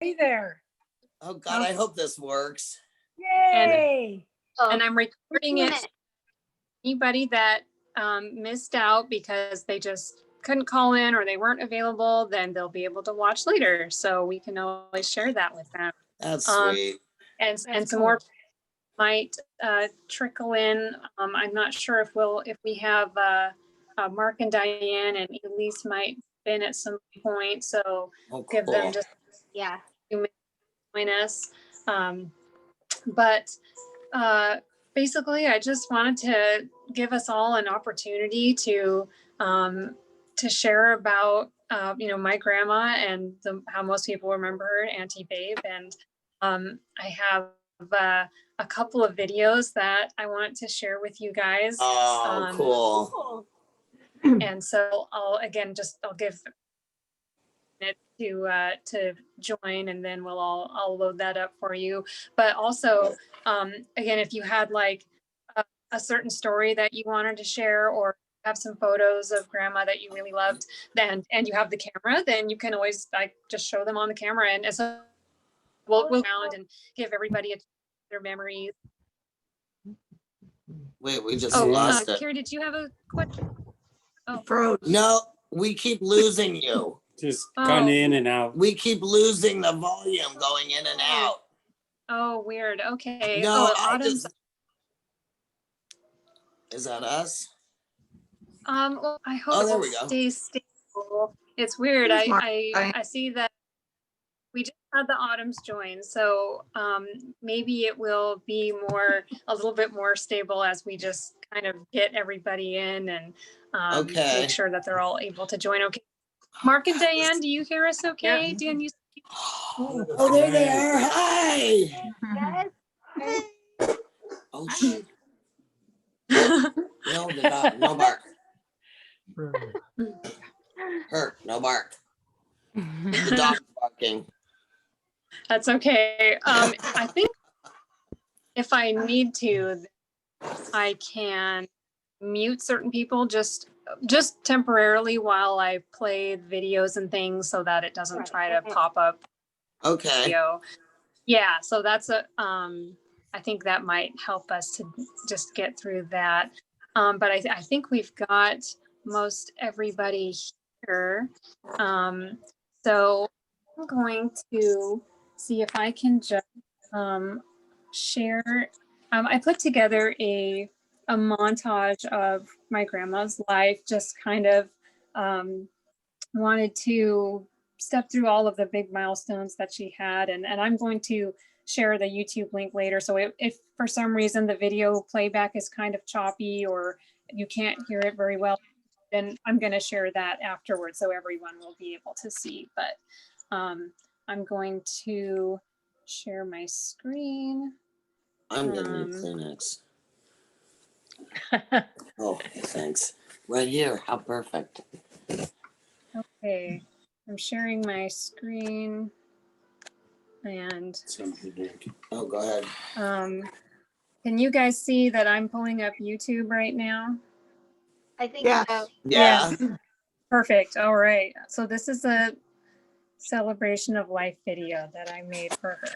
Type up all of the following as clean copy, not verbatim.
Hey there. Oh God, I hope this works. Yay! And I'm recording it. Anybody that missed out because they just couldn't call in or they weren't available, then they'll be able to watch later. So we can always share that with them. That's sweet. And some more might trickle in. I'm not sure if we have Mark and Diane and Elise might been at some point. So give them just a few minutes to join us. But basically, I just wanted to give us all an opportunity to share about my grandma and how most people remember her, Auntie Babe. And I have a couple of videos that I want to share with you guys. Oh, cool. And so I'll give it to join, and then I'll load that up for you. But also, again, if you had like a certain story that you wanted to share, or have some photos of grandma that you really loved, and you have the camera, then you can always just show them on the camera, and so we'll around and give everybody their memories. Wait, we just lost it. Carrie, did you have a question? Oh, froze. No, we keep losing you. Just gone in and out. We keep losing the volume, going in and out. Oh, weird. Okay. No, is that us? Well, I hope there it we go. stays stable. It's weird. I see that we just had the Autumns join, so maybe it will be a little bit more stable as we just kind of get everybody in and make sure that they're all able to join. Okay. Mark and Diane, do you hear us okay? Yeah. Dan, you Oh, there they are. Hi. Yes. Oh, shit. No, no bark. Hurt, no bark. The dog's barking. That's okay. I think if I need to, I can mute certain people just temporarily while I play videos and things, so that it doesn't try to pop up. Okay. Video. Yeah, so that's I think that might help us to just get through that. But I think we've got most everybody here. So I'm going to see if I can just share. I put together a montage of my grandma's life, just kind of wanted to step through all of the big milestones that she had. And I'm going to share the YouTube link later. So if for some reason the video playback is kind of choppy or you can't hear it very well, then I'm going to share that afterwards so everyone will be able to see. But I'm going to share my screen. I'm getting Kleenex. Oh, thanks. Right here. How perfect. Okay, I'm sharing my screen. And oh, go ahead. Can you guys see that I'm pulling up YouTube right now? I think so. Yeah. Perfect. All right. So this is a celebration of life video that I made for her.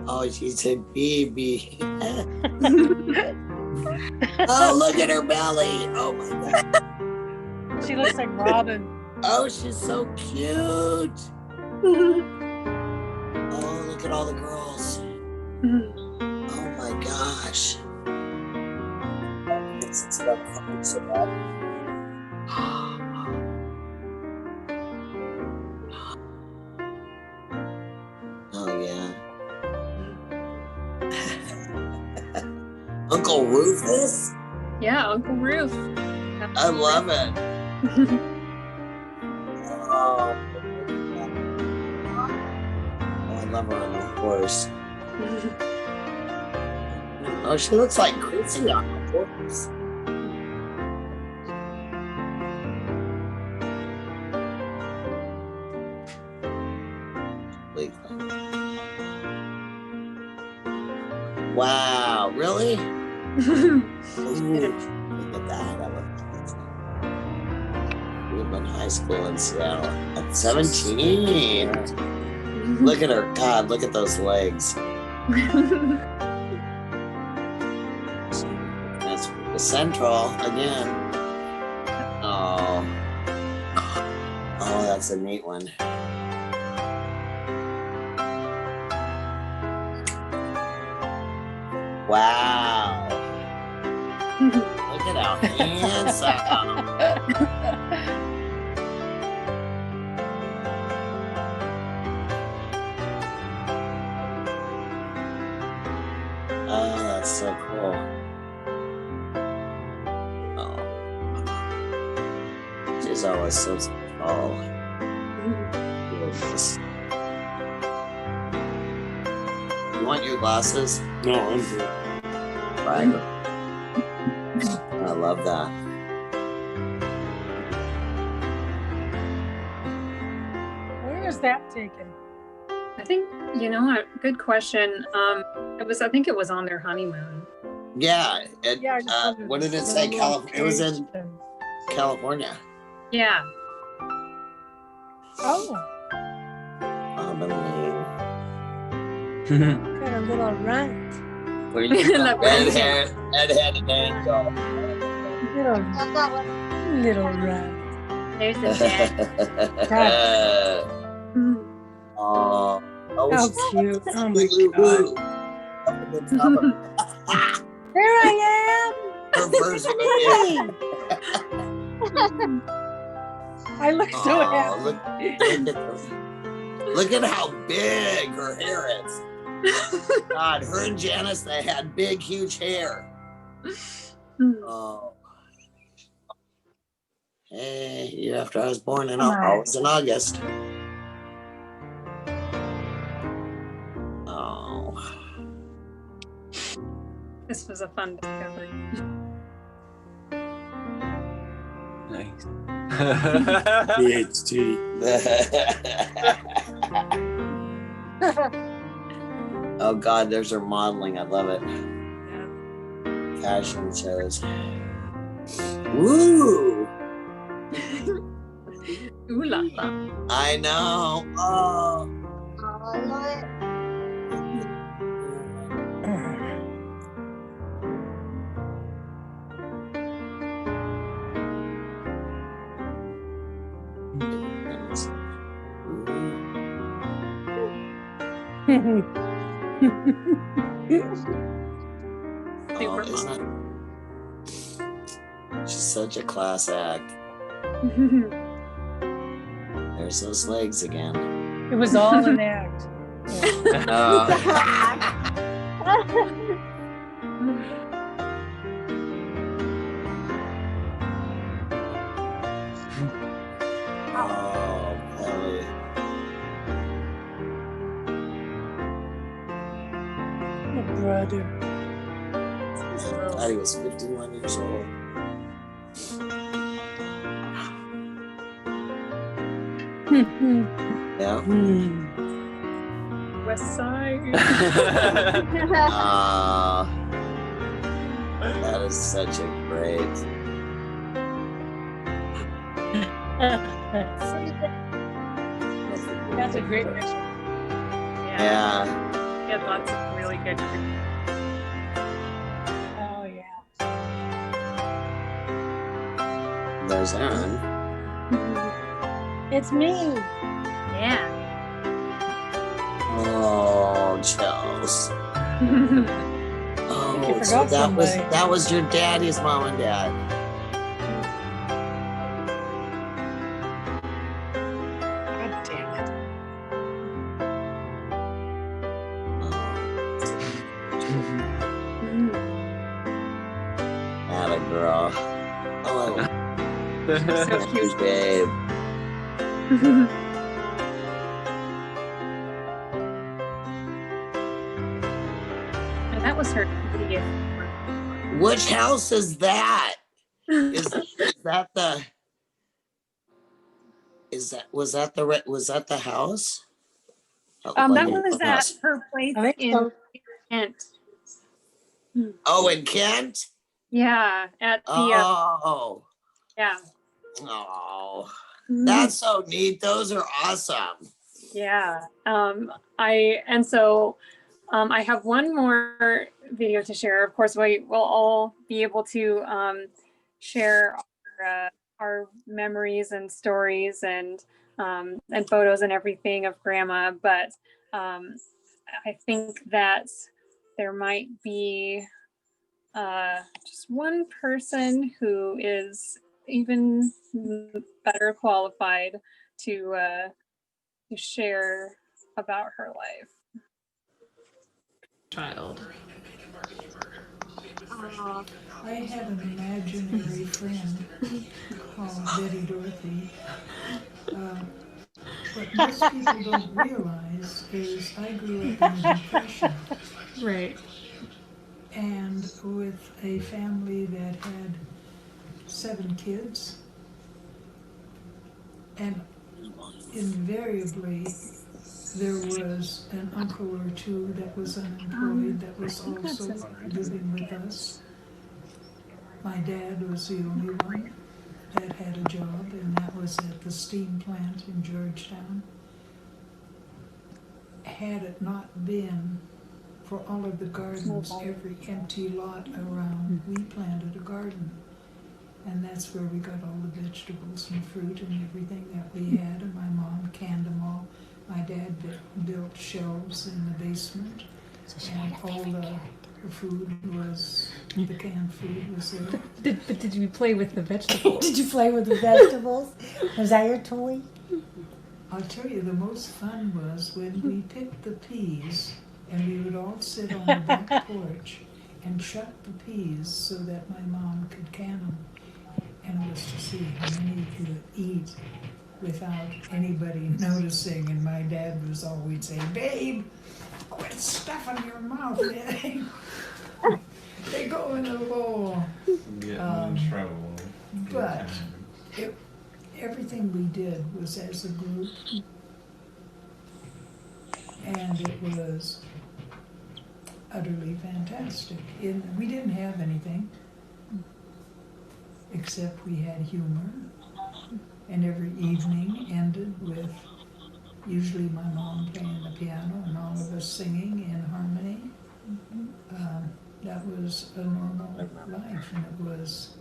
Oh, she's a baby. Oh, look at her belly. Oh my God. She looks like Robin. Oh, she's so cute. Oh, look at all the girls. Oh my gosh. It's not fucking so bad. Oh yeah. Uncle Rufus? Yeah, Uncle Roof. I love it. Oh, I love her on the horse. Oh, she looks like Chrissy on the horse. Wow, really? Ooh, look at that. I love that. We've been high school in Seattle at 17. Look at her. God, look at those legs. That's the Central again. Oh. Oh, that's a neat one. Wow. Look at how handsome. Oh, that's so cool. Oh. She's always so tall. Goodness. You want your glasses? No, I'm good. Right. I love that. Where is that taken? I think, good question. I think it was on their honeymoon. Yeah. Yeah, I just wondered What did it the say? little It was in cage. California. Yeah. Oh, I believe. got a little runt. Where you That Ed and angel. Little runt. There's the dad. Oh, How she's cute. Oh my Lulu. God. There I Her first am. I look so happy. Look at how big her hair is. God, her and Janice, they had big, huge hair. Oh. Hey, year after I was born in August. Oh. This was a fun discovery. Nice. PhD. Oh God, there's her modeling. I love it. Yeah. Fashion shows. Woo! Ooh la la. I know. Oh. I love it. Super isn't it? She's such a class act. There's those legs again. It was all an act. Oh, Kelly. My brother. I thought he was 51 years old. Yeah. West Side. That is such a great. That's a great picture. Yeah. He had lots of really good. Oh yeah. There's Aaron. It's me. Yeah. Oh, Charles. Oh, forgot so somebody. that was your daddy's mom and dad. God damn it. Atta girl. Oh, So cute. babe. I That was her video. Which house is that? Is that the? Was that the house? Like That was at house. her place I think in so. Kent. Oh, in Kent. Yeah, at the Oh, yeah. oh, that's so neat. Those are awesome. Yeah. I have one more video to share. Of course, we will all be able to share our memories and stories and photos and everything of Grandma. But I think that there might be just one person who is even better qualified to share about her life. Child. I have an imaginary friend called Betty Dorothy. What most people don't realize is I grew up in the Depression Right. and with a family that had 7 kids. And invariably, there was an uncle or two that was unemployed that was also living with us. My dad was the only one that had a job, and that was at the steam plant in Georgetown. Had it not been for all of the gardens, every empty lot around, we planted a garden. And that's where we got all the vegetables and fruit and everything that we had, and my mom canned them all. My dad built shelves in the basement, and all the food was, the canned food was there. Did you play with the vegetables? Did you play with the vegetables? Was that your toy? I'll tell you, the most fun was when we picked the peas, and we would all sit on the back porch and chuck the peas so that my mom could can them. And it was to see how many could eat without anybody noticing. And my dad was always saying, "Babe, quit stuffing your mouth, Daddy." They go in a bowl. Getting in trouble. But everything we did was as a group. And it was utterly fantastic. We didn't have anything, except we had humor. And every evening ended with usually my mom playing the piano and all of us singing in harmony. That was a normal life, and it was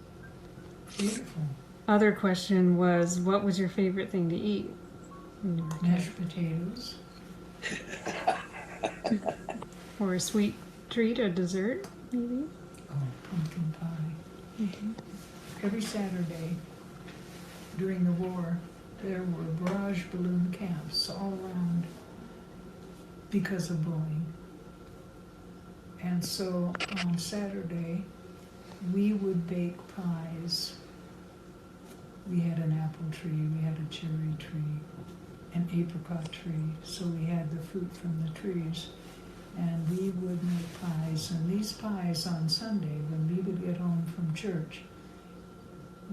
beautiful. Other question was, what was your favorite thing to eat? Mashed potatoes. Or a sweet treat, a dessert, maybe? Oh, pumpkin pie. Every Saturday during the war, there were barrage balloon camps all around because of Boeing. And so on Saturday, we would bake pies. We had an apple tree, we had a cherry tree, an apricot tree, so we had the fruit from the trees. And we would make pies, and these pies on Sunday, when we would get home from church,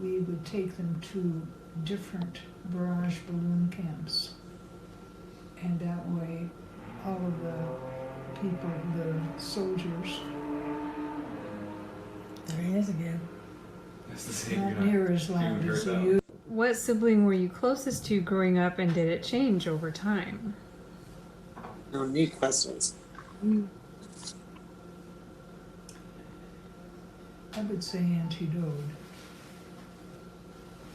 we would take them to different barrage balloon camps. And that way, all of the people, the soldiers, There he is again. That's the same not guy. near as loud as they used. What sibling were you closest to growing up, and did it change over time? No, neat questions. I would say Auntie Dode.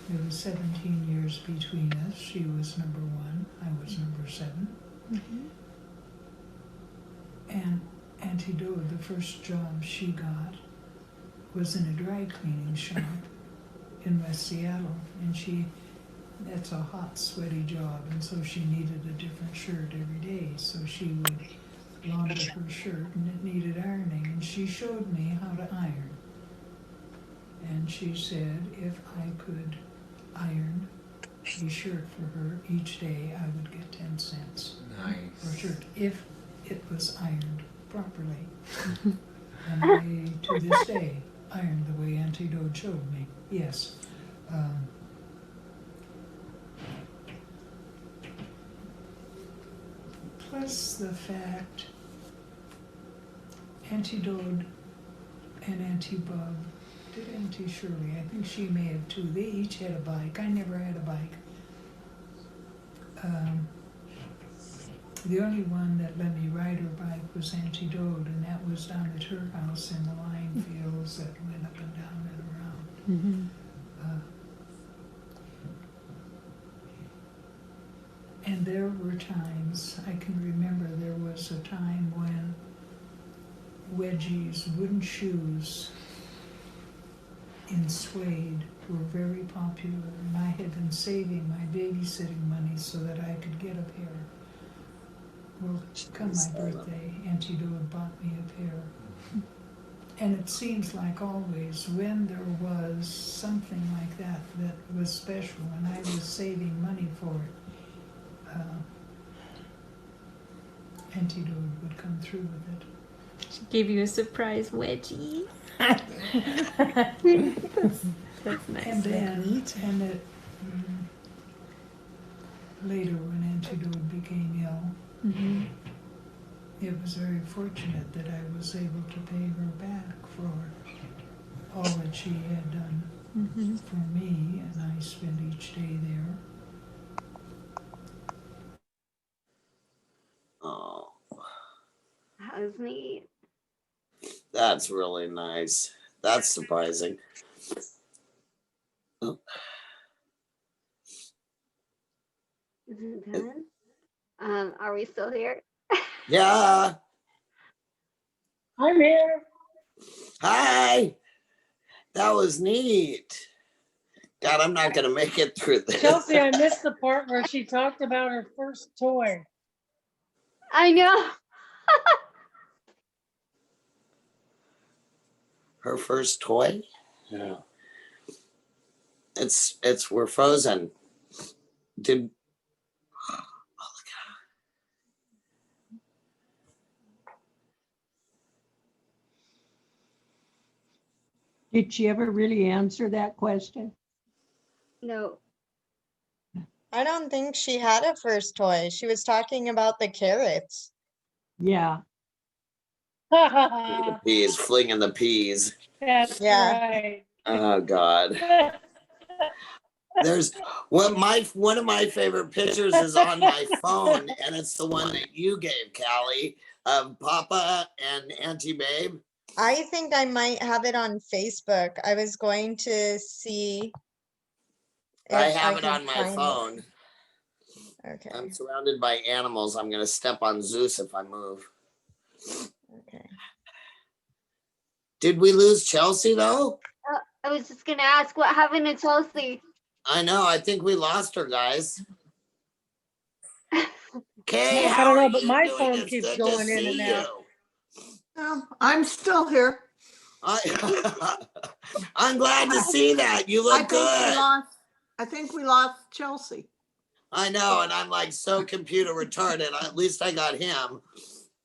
There was 17 years between us. She was number 1, I was number 7. And Auntie Dode, the first job she got was in a dry cleaning shop in West Seattle. And that's a hot, sweaty job, and so she needed a different shirt every day. So she would launder her shirt, and it needed ironing. And she showed me how to iron. And she said if I could iron a shirt for her each day, I would get 10 cents Nice. per shirt if it was ironed. properly. And I, to this day, iron the way Auntie Dode showed me. Yes. Plus the fact Auntie Dode and Auntie Bug, did Auntie Shirley, I think she may have too, they each had a bike. I never had a bike. The only one that let me ride her bike was Auntie Dode, and that was down at her house in the lime fields that went up and down and around. And there were times, I can remember there was a time when wedgies, wooden shoes in suede were very popular, and I had been saving my babysitting money so that I could get a pair. Well, come my birthday, Auntie Dode bought me a pair. And it seems like always when there was something like that that was special and I was saving money for it, Auntie Dode would come through with it. She gave you a surprise wedgie. That's nice. And then, later when Auntie Dode became ill, it was very fortunate that I was able to pay her back for all that she had done for me, and I spent each day there. Oh, That was neat. that's really nice. That's surprising. Oh, Is it done? Are we still here? yeah. I'm here. Hi. That was neat. God, I'm not gonna make it through this. Chelsea, I missed the part where she talked about her first toy. I know. Her first toy? Yeah. It's we're frozen. Did Did she ever really answer that question? No. I don't think she had a first toy. She was talking about the carrots. Yeah. the peas, flinging the peas? That's Yeah. right. Oh God. There's one of my favorite pictures is on my phone, and it's the one that you gave, Callie, of Papa and Auntie Babe. I think I might have it on Facebook. I was going to see. I if have it can on my find it. phone. Okay. I'm surrounded by animals. I'm gonna step on Zeus if I move. Okay. Did we lose Chelsea though? I was just gonna ask what happened to Chelsea. I know. I think we lost her, guys. Okay, I how don't are know, but you my doing? phone It's keeps good going to in and see out. you. I'm still here. I'm glad to see that. You I look think good. I think we lost Chelsea. I know, and I'm like so computer retarded. At least I got him.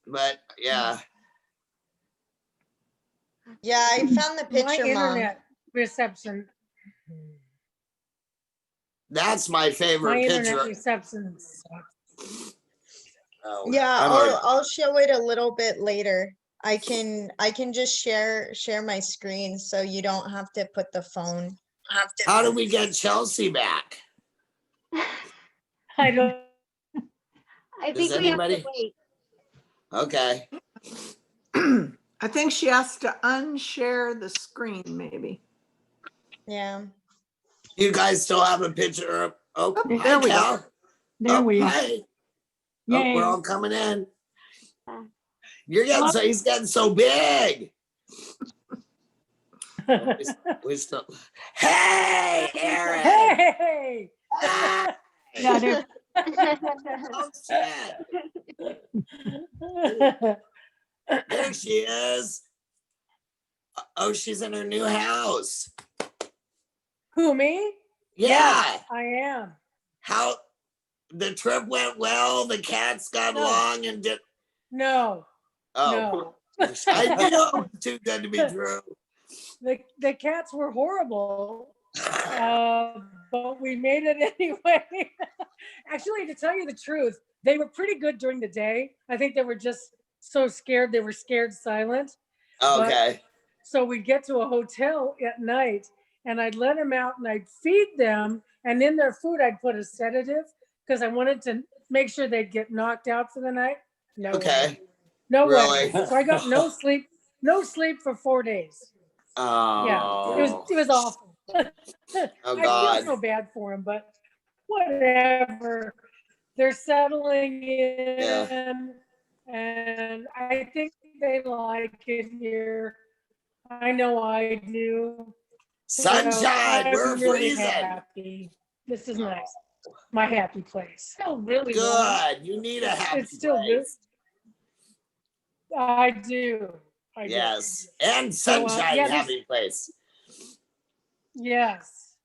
But yeah. Yeah, I found the My picture, Mom. internet reception. That's my favorite My picture. internet reception sucks. Oh, Yeah, I'm already- I'll show it a little bit later. I can just share my screen so you don't have to put the phone. How do we get Chelsea back? I don't. I Does think we have anybody? to wait. Okay. I think she has to unshare the screen, maybe. Yeah. You guys still have a picture of Oh, hi, there we Cal. go. There we are. Hi. Yay. We're all coming in. Uh. You're getting so he's getting so big. we still. Hey, Aaron. Hey! Hi. Yeah, there- Oh, shit. There she is. Oh, she's in her new house. Who, me? Yeah. Yes, I am. How the trip went well. The cats got No. along and did. No. Oh, No. I knew it was too good to be true. The cats were horrible, but we made it anyway. Actually, to tell you the truth, they were pretty good during the day. I think they were just so scared. They were scared silent. Okay. So we'd get to a hotel at night and I'd let them out and I'd feed them. And in their food, I'd put a sedative because I wanted to make sure they'd get knocked out for the night. No way. Okay. No Really? way. So I got no sleep for 4 days. Yeah, Oh. it was awful. Oh, I God. feel so bad for them, but whatever. They're settling in, and I think they like it here. I know I do. Sunshine, we're I'm really freezing. happy. This is nice. My happy place. Still really Good. You need a happy It's still good. place. I do. I do. Yes. And So, sunshine, yeah, happy place. Yes.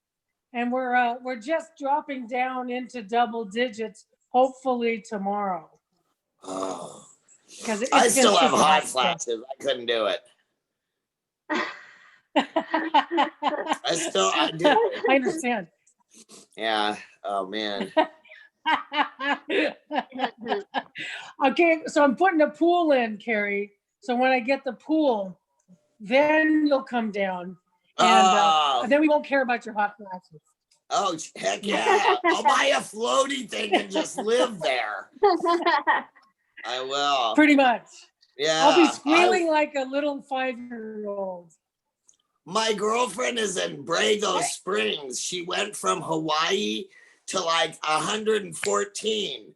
And we're just dropping down into double digits, hopefully tomorrow. Oh. Because I still have hot hot flashes. I couldn't do it. I do. I understand. Yeah. Oh, man. Okay, so I'm putting a pool in, Carrie. So when I get the pool, then you'll come down. And then we won't care about your hot flashes. Oh, heck yeah. I'll buy a floaty thing and just live there. I will. Pretty much. Yeah. I'll be squealing like a little 5-year-old. My girlfriend is in Brago Springs. She went from Hawaii to like 114.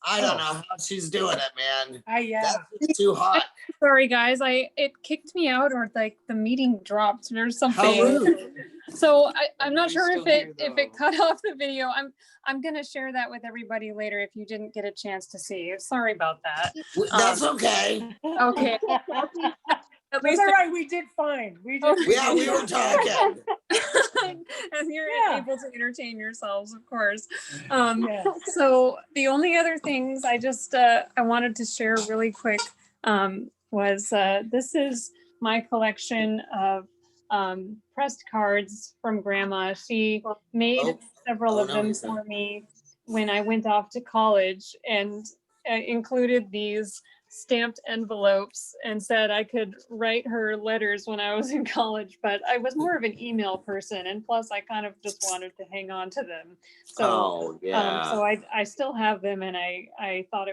I don't know how she's doing it, man. Yeah. That's too hot. Sorry guys, it kicked me out or like the meeting dropped or something. How rude. So I'm not sure if it cut off the video. I'm gonna share that with everybody later if you didn't get a chance to see. Sorry about that. That's okay. Okay. At least all right, we did fine. We did. Yeah, we were talking. And you're able to entertain yourselves, of course. So the only other things I just I wanted to share really quick was this is my collection of pressed cards from Grandma. She made several of them for me when I went off to college and included these stamped envelopes and said I could write her letters when I was in college, but I was more of an email person, and plus I kind of just wanted to hang on to them. So so I still have them, and I thought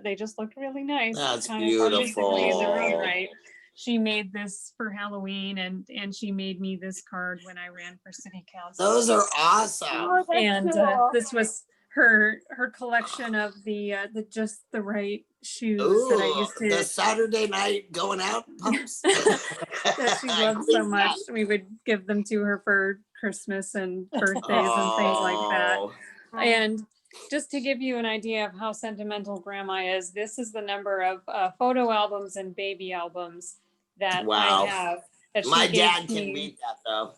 they just looked really nice. That's kind beautiful. Of in their own right. She made this for Halloween, and she made me this card when I ran for city council. Those are awesome. And this was her collection of the just the right shoes that I used to. The Saturday night going out pumps that she loved so much. We would give them to her for Christmas and birthdays and things like that. And just to give you an idea of how sentimental Grandma is, this is the number of photo albums and baby albums that I have. That my dad can beat that though.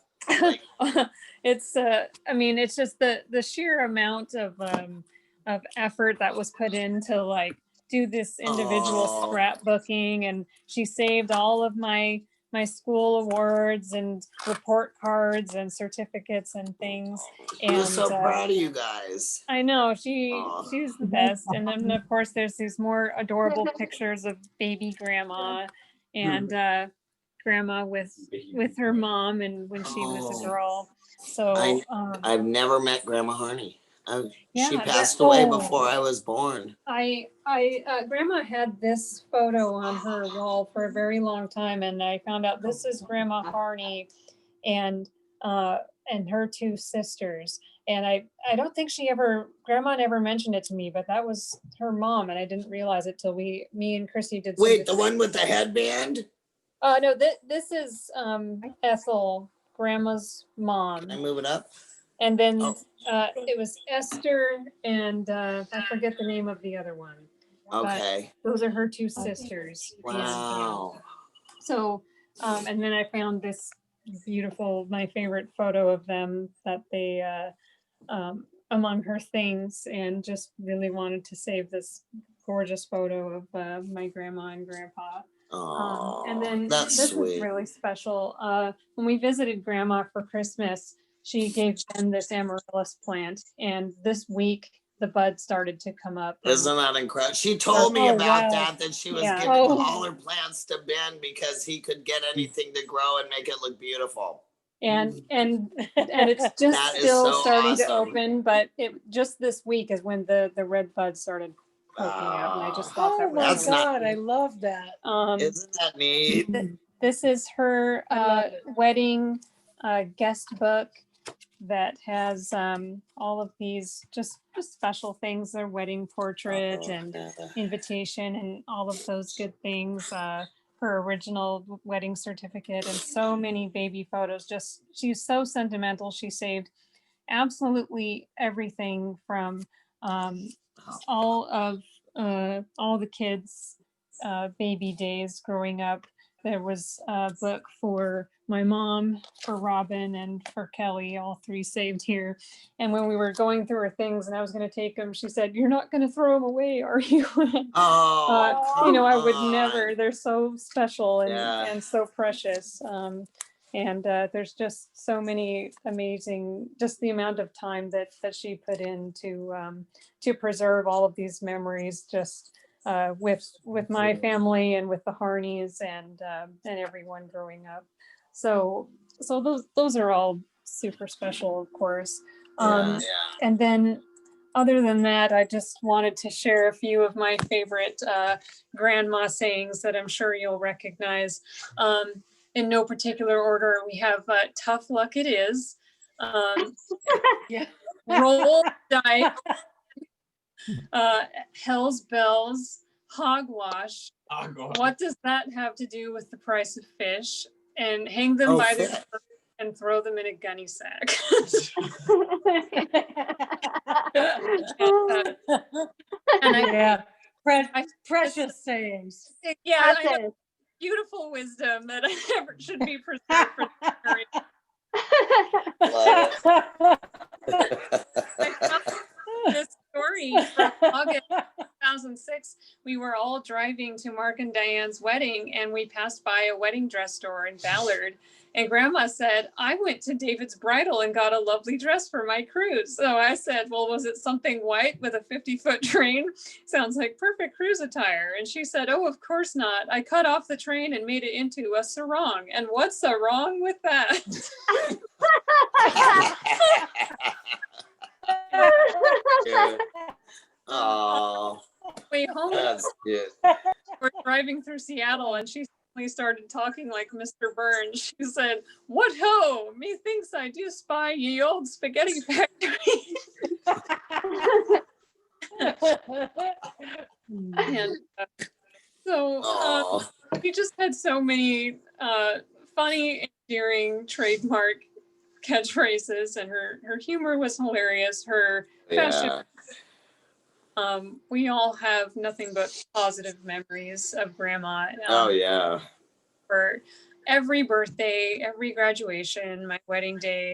It's I mean, it's just the sheer amount of effort that was put in to like do this individual scrapbooking, and she saved all of my school awards and report cards and certificates and things. And I'm so proud of you guys. I know she's the best. And then of course there's these more adorable pictures of baby Grandma and Grandma with her mom and when she was a girl. So I've never met Grandma Harney. She passed away before I was born. Grandma had this photo on her wall for a very long time, and I found out this is Grandma Harney and her two sisters. And I don't think Grandma never mentioned it to me, but that was her mom, and I didn't realize it till me and Chrissy did. Wait, the one with the headband? No, this is Ethel, Grandma's mom. Can I move it up? And then it was Esther and I forget the name of the other one. Okay. But those are her two sisters. Wow. And, so, and then I found this beautiful, my favorite photo of them that they, among her things, and just really wanted to save this gorgeous photo of my grandma and grandpa. Oh, And then that's this sweet. is really special. When we visited grandma for Christmas, she gave Ben this amaryllis plant, and this week the buds started to come up. Isn't that incredible? She told me Oh, about wow. that she was Yeah. giving Oh. all her plants to Ben because he could get anything to grow and make it look beautiful. And it's just That is still so starting to awesome. open, but it just this week is when the red buds started poking out, and I just thought that Oh was my That's not- God, I love that. Isn't that neat? This is her I love it. wedding guest book that has all of these just special things, their wedding portrait and invitation and all of those good things. Her original wedding certificate and so many baby photos. Just she's so sentimental. She saved absolutely everything from all of all the kids' baby days growing up. There was a book for my mom, for Robin, and for Kelly, all three saved here. And when we were going through her things and I was going to take them, she said, "You're not going to throw them away, are you?" Oh, You know, I would come never. on. They're so special Yeah. and so precious. And there's just so many amazing, just the amount of time that she put in to preserve all of these memories, just with my family and with the Harneys and everyone growing up. So those are all super special, of course. Yeah. And then other than that, I just wanted to share a few of my favorite grandma sayings that I'm sure you'll recognize. In no particular order, we have "tough luck it is," Yeah. "roll dice," "hell's bells," "hogwash." What does that have to do with the price of fish? And "hang them Oh, by fish. their fur and throw them in a gunny sack." And Yeah, precious sayings. Yeah, I know. Precious. Beautiful wisdom that should be preserved for the memory. I found this story from August 2006. We were all driving to Mark and Diane's wedding, and we passed by a wedding dress store in Ballard. And Grandma said, "I went to David's Bridal and got a lovely dress for my cruise." So I said, "Well, was it something white with a 50-foot train? Sounds like perfect cruise attire." And she said, "Oh, of course not. I cut off the train and made it into a sarong. And what's so wrong with that?" Oh, Way home, that's good. we're driving through Seattle, and she suddenly started talking like Mr. Burns. She said, "What ho, methinks I do spy ye old spaghetti factory." And so we just had so many funny, endearing trademark catchphrases, and her humor was hilarious. Her fashion. We all have nothing but positive memories of Grandma. Oh yeah. For every birthday, every graduation, my wedding day,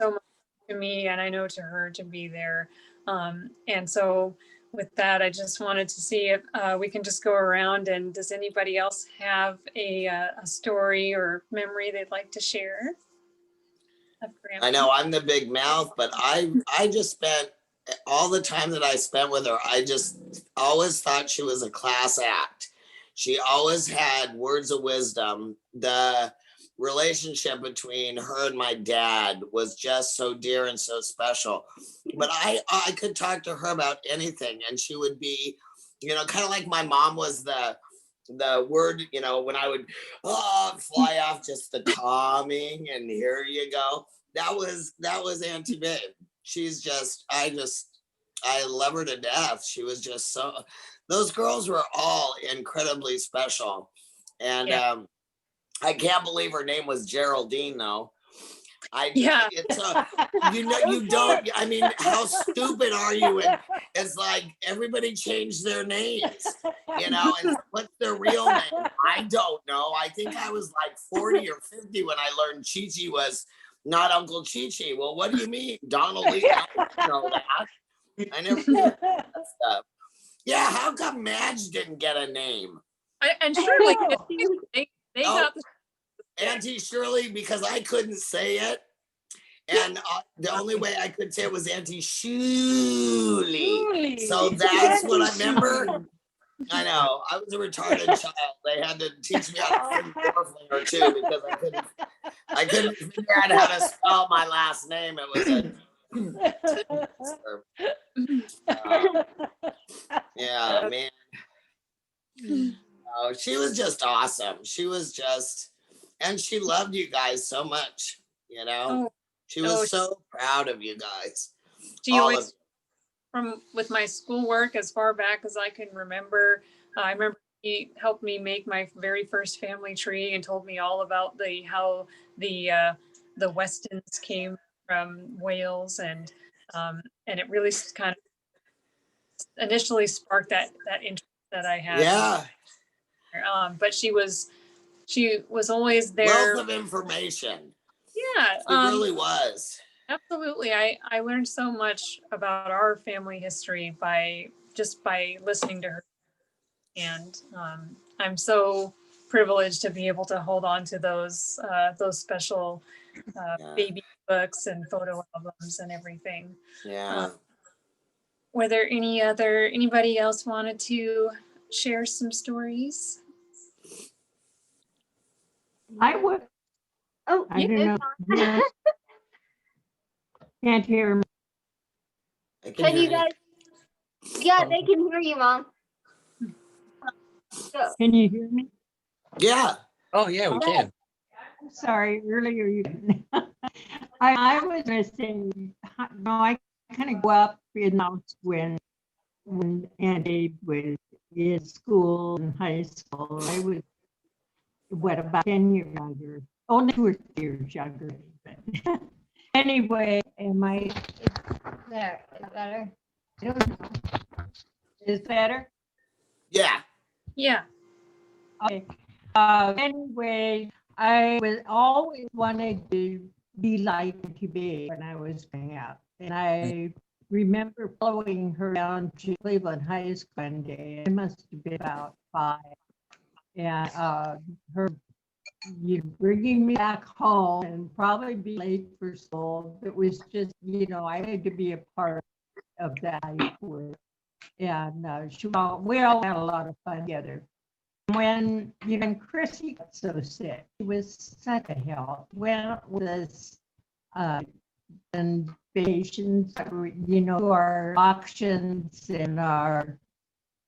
so much to me, and I know to her to be there. And so with that, I just wanted to see if we can just go around, and does anybody else have a story or memory they'd like to share of Grandma? I know I'm the big mouth, but I just spent all the time that I spent with her, I just always thought she was a class act. She always had words of wisdom. The relationship between her and my dad was just so dear and so special. But I could talk to her about anything, and she would be, kind of like my mom was the word, when I would fly off, just the calming, and here you go. That was Auntie Babe. She's just, I love her to death. She was just so, those girls were all incredibly special. And I can't believe her name was Geraldine though. It's you don't, I mean, how stupid are you? And it's like, everybody changed their names, and what's their real name? I don't know. I think I was like 40 or 50 when I learned Chi-Chi was not Uncle Chi-Chi. Well, what do you mean? Donald Lee? I don't know that. I never knew that stuff. Yeah, how come Madge didn't get a name? And Shirley, they Oh. got the Auntie Shirley, because I couldn't say it. And the only way I could say it was Auntie Shirley. So that's what I remember. I know. I was a retarded child. They had to teach me how to sing Orphan or two because I couldn't figure out how to spell my last name. It was yeah, man. Oh, she was just awesome. She was just, and she loved you guys so much, you know. She was so proud of you guys. She always, from with my schoolwork as far back as I can remember, I remember he helped me make my very first family tree and told me all about how the Westons came from Wales, and it really kind of initially sparked that interest that I had. Yeah. But she was always there. Wealth of information. Yeah. It really was. Absolutely. I learned so much about our family history by listening to her. And I'm so privileged to be able to hold on to those special baby books and photo albums and everything. Yeah. Were there anybody else wanted to share some stories? I would. Oh, I don't know. Can't hear me. Can you guys? Yeah, they can hear you, Mom. Can you hear me? Yeah. Oh, yeah, we can. I'm sorry, earlier you I was gonna say, no, I kind of grew up in the house when Aunt Abe was in school and high school. I was, about 10 years younger, only 2 or 3 years younger. But anyway, There, is that better? I don't know. Is better? Yeah. Yeah. Okay. Anyway, I was always wanted to be like Auntie Babe when I was growing up. And I remember following her down to Cleveland High School one day. I must have been about 5. And her bringing me back home and probably be late for school. It was just, I had to be a part of that work. And we all had a lot of fun together. When Chrissy got so sick, it was such a help. Went with us and vacations, our auctions and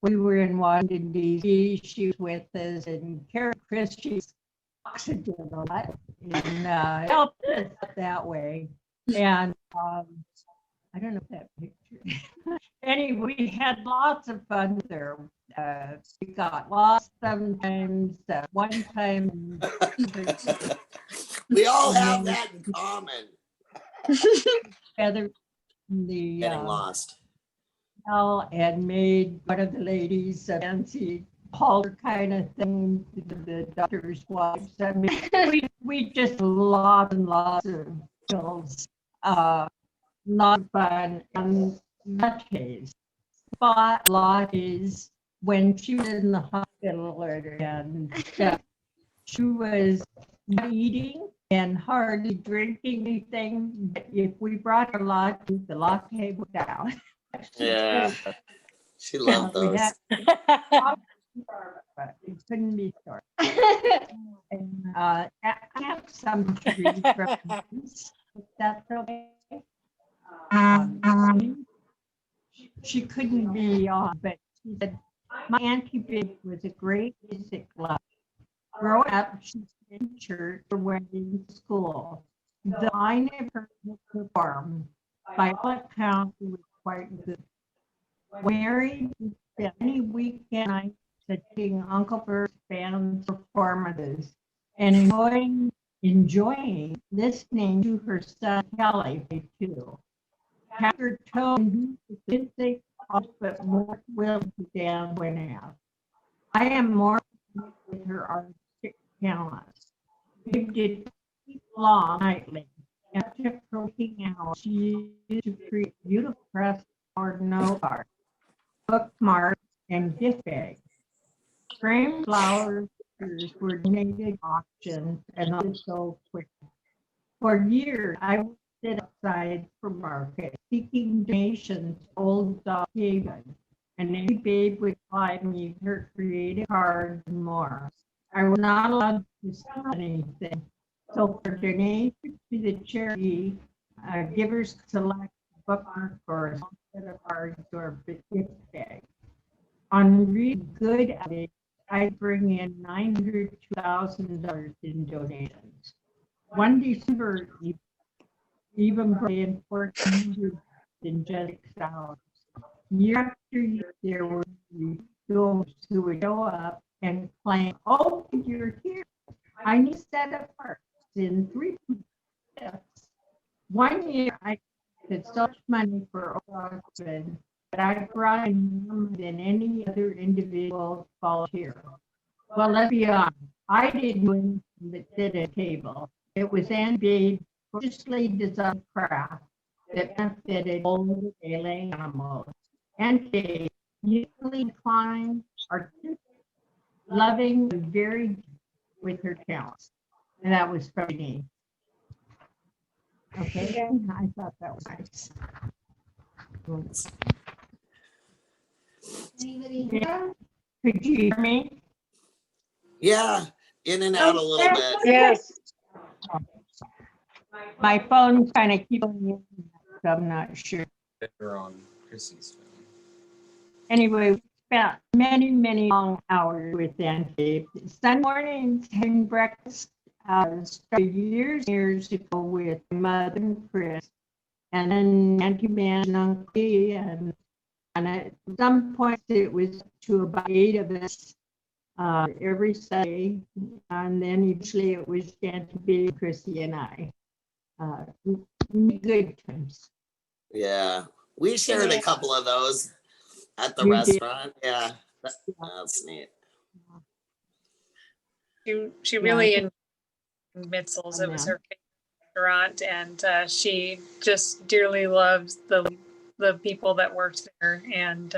we were in Washington D.C. She was with us and carried Chrissy's oxygen a lot and helped us that way. And I don't know if that picture. Anyway, we had lots of fun there. We got lost sometimes. One time, we all have that in common. Getting lost. And made one of the ladies a fancy halter kind of thing to the doctor's wives. I mean, we just lots and lots of skills. Not fun and lattes. But lattes when she was in the hospital and she was not eating and hardly drinking anything. But if we brought her latte, the latte would down. Yeah. She loved those. It couldn't be short. And I have some trees references, if that's okay. She couldn't be on, but she said, my Auntie Big was a great music lover. Growing up, she was in church or went in school. Though I never performed, by all accounts, it was quite good. Mary spent any weekend night attending Uncle Bert's band performances and enjoying listening to her son Kelly too. Cather told him to music, but more willing to dance when asked. I am more with her artistic talents. We did long nightly. After working out, she used to create beautiful press or note art, bookmarks, and gift bags. Framed flowers were donated auctions and all sold quickly. For years, I would sit outside for market seeking donations to Old Dog Haven, and Auntie Babe would buy me her creative cards and more. I was not allowed to sell anything, so for donations to the charity, givers select a bookmark or a set of cards or a gift bag. On really good days, I bring in $900 to $1,000 in donations. One December, even brought in 1,400 in just 6 hours. Year after year, there were those who would show up and claim, "Oh, you're here. I need a set of parts in 3 weeks." One year, I had so much money for old husband, but I brought in more than any other individual volunteer. Well, let's be honest, I didn't do anything but sit at a table. It was Aunt Babe's gorgeously designed craft that benefited old ailing animals. Aunt Babe, usually inclined, artistic, loving, and very deep with her talents. And that was from me. Okay, I thought that was nice. Anybody? Yeah. Could you hear me? Yeah, in and out a little bit. Yes. My phone's kind of keeping me, so I'm not sure. They're on Chrissy's phone. Anyway, we spent many, many long hours with Aunt Babe. Sunday mornings having breakfast started years ago with my mother and Chris, and then Auntie Man and Uncle Lee, and at some point it was to about 8 of us every Sunday, and then usually it was Auntie Babe, Chrissy, and I. Good times. Yeah, we shared a couple of those at the You did. restaurant. Yeah, that's neat. She really enjoyed Mitzel's. It was her favorite restaurant, and she just dearly loves the people that worked there. And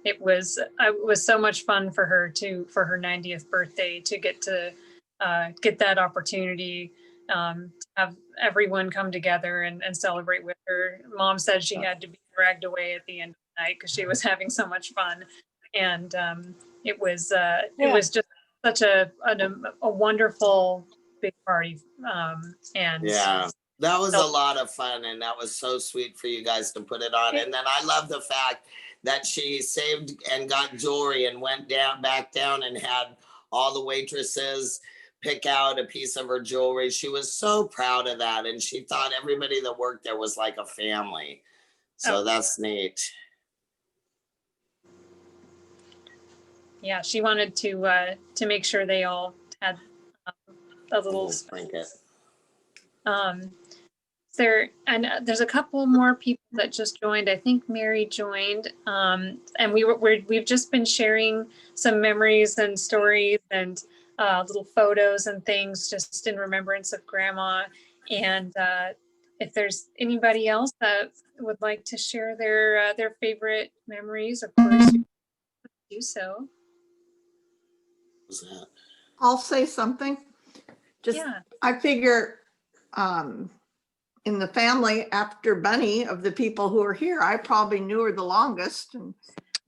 it was so much fun for her for her 90th birthday to get that opportunity to have everyone come together and celebrate with her. Mom said she had to be dragged away at the end of the night because she was having so much fun, and it was just such a wonderful big party. And yeah, that was a lot of fun, and that was so sweet for you guys to put it on. And then I love the fact that she saved and got jewelry and went back down and had all the waitresses pick out a piece of her jewelry. She was so proud of that, and she thought everybody that worked there was like a family. So that's neat. Yeah, she wanted to make sure they all had a little trinket. There's a couple more people that just joined. I think Mary joined, and we've just been sharing some memories and stories and little photos and things just in remembrance of Grandma. And if there's anybody else that would like to share their favorite memories, of course, you can do so. What's that? I'll say something. I figure in the family after Bunny of the people who are here, I probably knew her the longest. And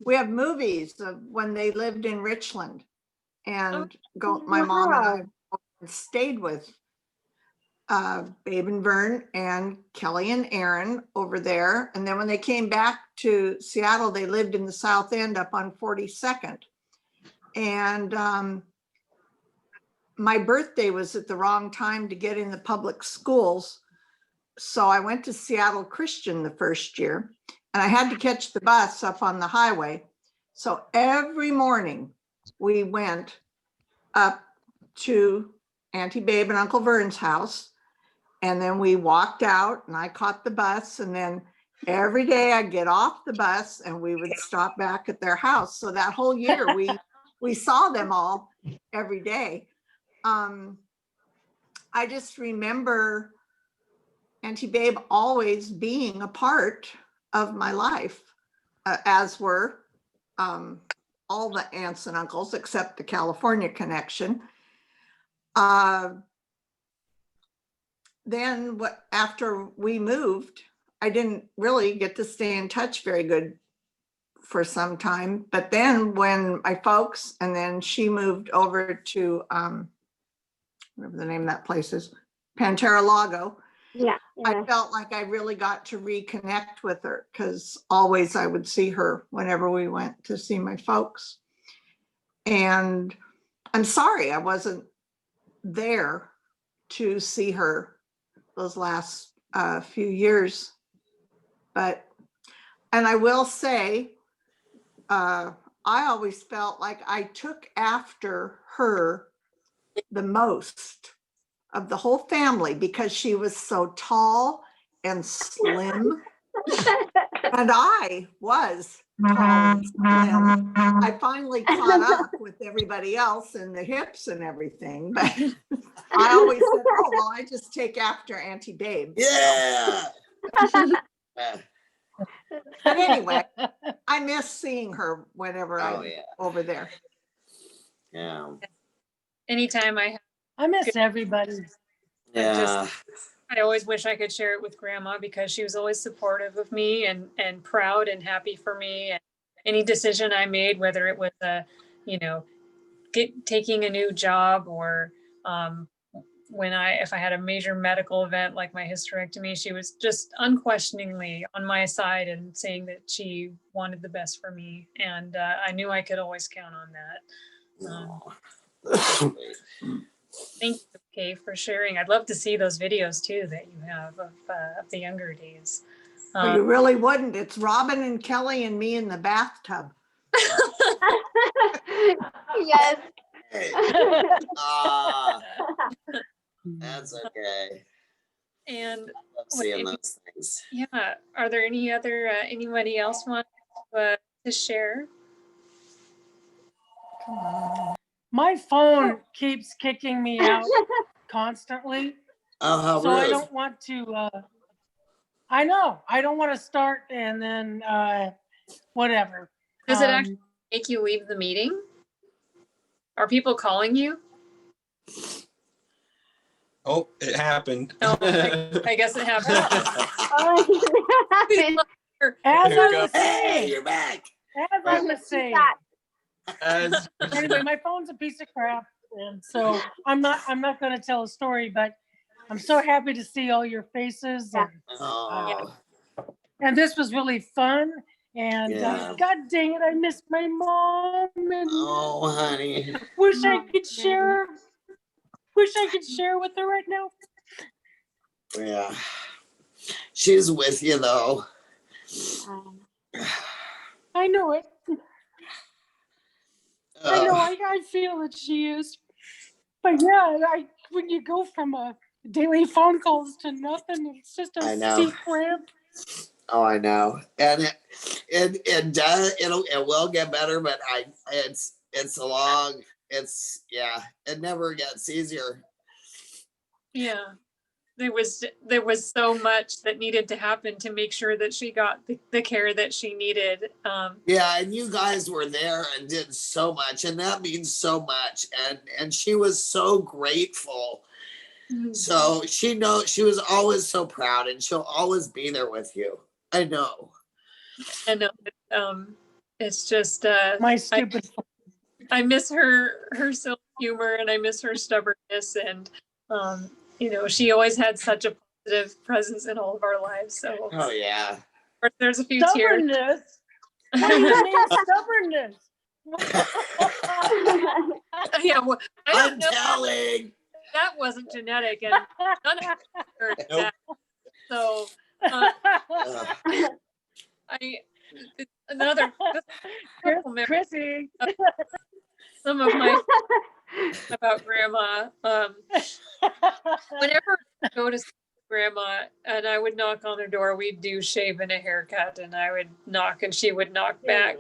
we have movies of when they lived in Richland, and my mom and I stayed with Babe and Vern and Kelly and Aaron over there. And then when they came back to Seattle, they lived in the South End up on 42nd. And my birthday was at the wrong time to get in the public schools. So I went to Seattle Christian the first year, and I had to catch the bus up on the highway. So every morning we went up to Auntie Babe and Uncle Vern's house, and then we walked out and I caught the bus, and then every day I'd get off the bus and we would stop back at their house. So that whole year we saw them all every day. I just remember Auntie Babe always being a part of my life, as were all the aunts and uncles except the California connection. Then after we moved, I didn't really get to stay in touch very good for some time. But then when my folks, and then she moved over to, whatever the name of that place is, Pantera Lago. Yeah. I felt like I really got to reconnect with her because always I would see her whenever we went to see my folks. And I'm sorry I wasn't there to see her those last few years. And I will say, I always felt like I took after her the most of the whole family because she was so tall and slim. And I was tall and slim. I finally caught up with everybody else in the hips and everything, but I always said, oh, well, I just take after Auntie Babe. Yeah. But anyway, I miss seeing her whenever Oh, I'm yeah. over there. Yeah. Anytime I miss everybody. Yeah. I always wish I could share it with Grandma because she was always supportive of me and proud and happy for me. And any decision I made, whether it was taking a new job or if I had a major medical event like my hysterectomy, she was just unquestioningly on my side and saying that she wanted the best for me. And I knew I could always count on that. Thank you, Kay, for sharing. I'd love to see those videos too that you have of the younger days. Well, you really wouldn't. It's Robin and Kelly and me in the bathtub. Yes. That's okay. And I love seeing those things. Yeah. Are there any other anybody else want to share? My phone keeps kicking me out constantly. Oh, how so rude. I don't want to. I know. I don't want to start and then whatever. Does it actually make you leave the meeting? Are people calling you? Oh, it happened. No, I guess it happened. As I was saying, Hey, you're back. As I was saying. Anyway, my phone's a piece of crap, and so I'm not going to tell a story, but I'm so happy to see all your faces, and this was really fun. And God dang it, I missed my mom. And oh, honey. Wish I could share with her right now. Yeah. She's with you though. I know it. I know. I feel that she is. But yeah, when you go from daily phone calls to nothing, it's just a steep ramp. Oh, I know, and it will get better, but it never gets easier. Yeah, there was so much that needed to happen to make sure that she got the care that she needed. Yeah, and you guys were there and did so much, and that means so much, and she was so grateful. Mm-hmm. So she was always so proud, and she'll always be there with you. I know. I know. It's just my stupid. I miss her silly humor, and I miss her stubbornness, and she always had such a positive presence in all of our lives. So oh yeah, there's a few stubbornness. Tears. What do you mean stubbornness? Yeah, well, I'm telling. That wasn't genetic, and none of heard that. So another Chrissy. Some of my about Grandma. Whenever I go to see Grandma and I would knock on her door, we'd do shave and a haircut, and I would knock and she would knock back.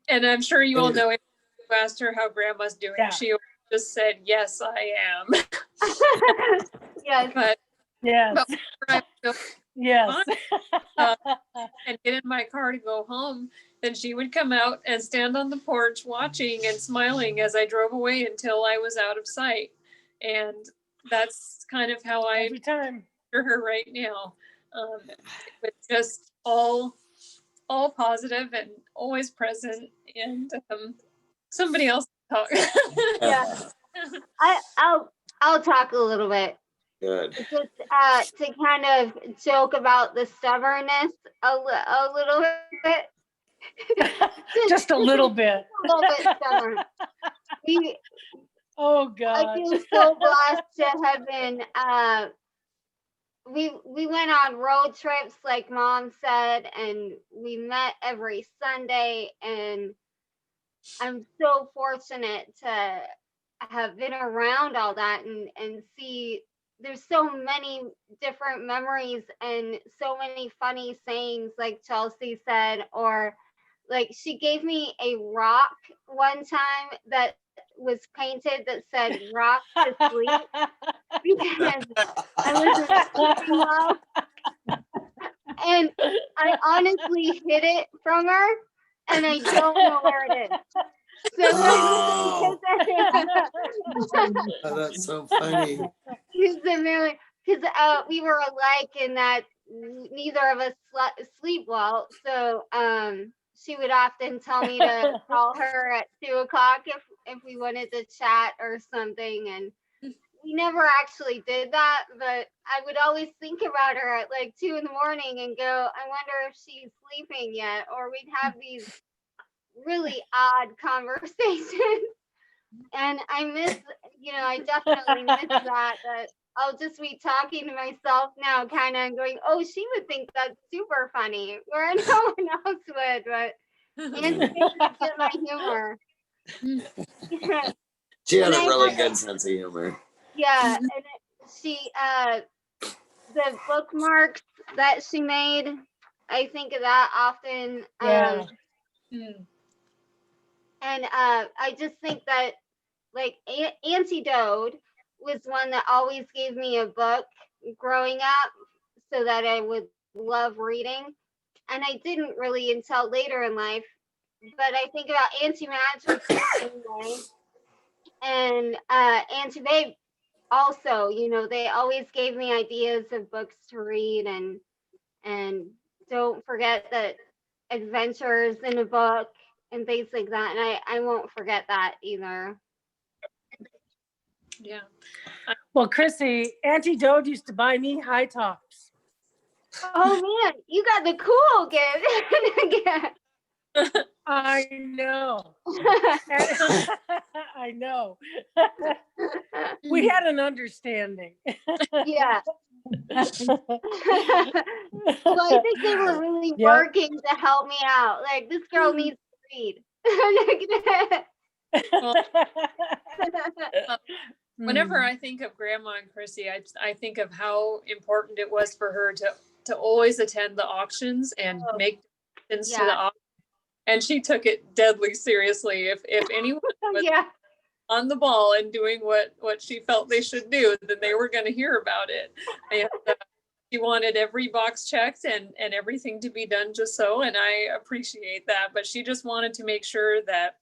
And I'm sure you all know if you asked her how Grandma's doing, she just said, "Yes, I am." Yes. But yes. But Yes. And get in my car to go home, then she would come out and stand on the porch watching and smiling as I drove away until I was out of sight. And that's kind of how I Every time. picture her right now. With just all positive and always present, and somebody else talk. Yeah. I'll talk a little bit. Good. Just to kind of joke about the stubbornness a little bit. Just a little bit. A little bit stubborn. Oh God. I feel so blessed to have been. We went on road trips, like Mom said, and we met every Sunday, and I'm so fortunate to have been around all that and see there's so many different memories and so many funny sayings, like Chelsea said, or like she gave me a rock one time that was painted that said rock to sleep because I wasn't sleeping well. And I honestly hid it from her and I don't know where it is. So Oh, that's so funny. Because we were alike in that neither of us sleep well. So she would often tell me to call her at 2:00 if we wanted to chat or something. And we never actually did that, but I would always think about her at like 2 in the morning and go, I wonder if she's sleeping yet. Or we'd have these really odd conversations. And I miss, I definitely miss that I'll just be talking to myself now, kind of going, oh, she would think that's super funny, where no one else would, but Aunt Faye get my humor. She had a really good sense of humor. Yeah, and she, the bookmarks that she made, I think of that often. Yeah. And I just think that, like, Auntie Dode was one that always gave me a book growing up so that I would love reading. And I didn't really until later in life. But I think about Auntie Madge was the same way. And Auntie Babe also, they always gave me ideas of books to read, and don't forget that adventures in a book and things like that. And I won't forget that either. Yeah. Well, Chrissy, Auntie Dode used to buy me high tops. Oh man, you got the cool gift. I know. I know. We had an understanding. Yeah. Well, I think they were really working to help me out. Like, this girl needs to read. Whenever I think of Grandma and Chrissy, I think of how important it was for her to always attend the auctions and make decisions to the auction. And she took it deadly seriously. If anyone was on the ball and doing what she felt they should do, then they were going to hear about it. And she wanted every box checked and everything to be done just so. And I appreciate that. But she just wanted to make sure that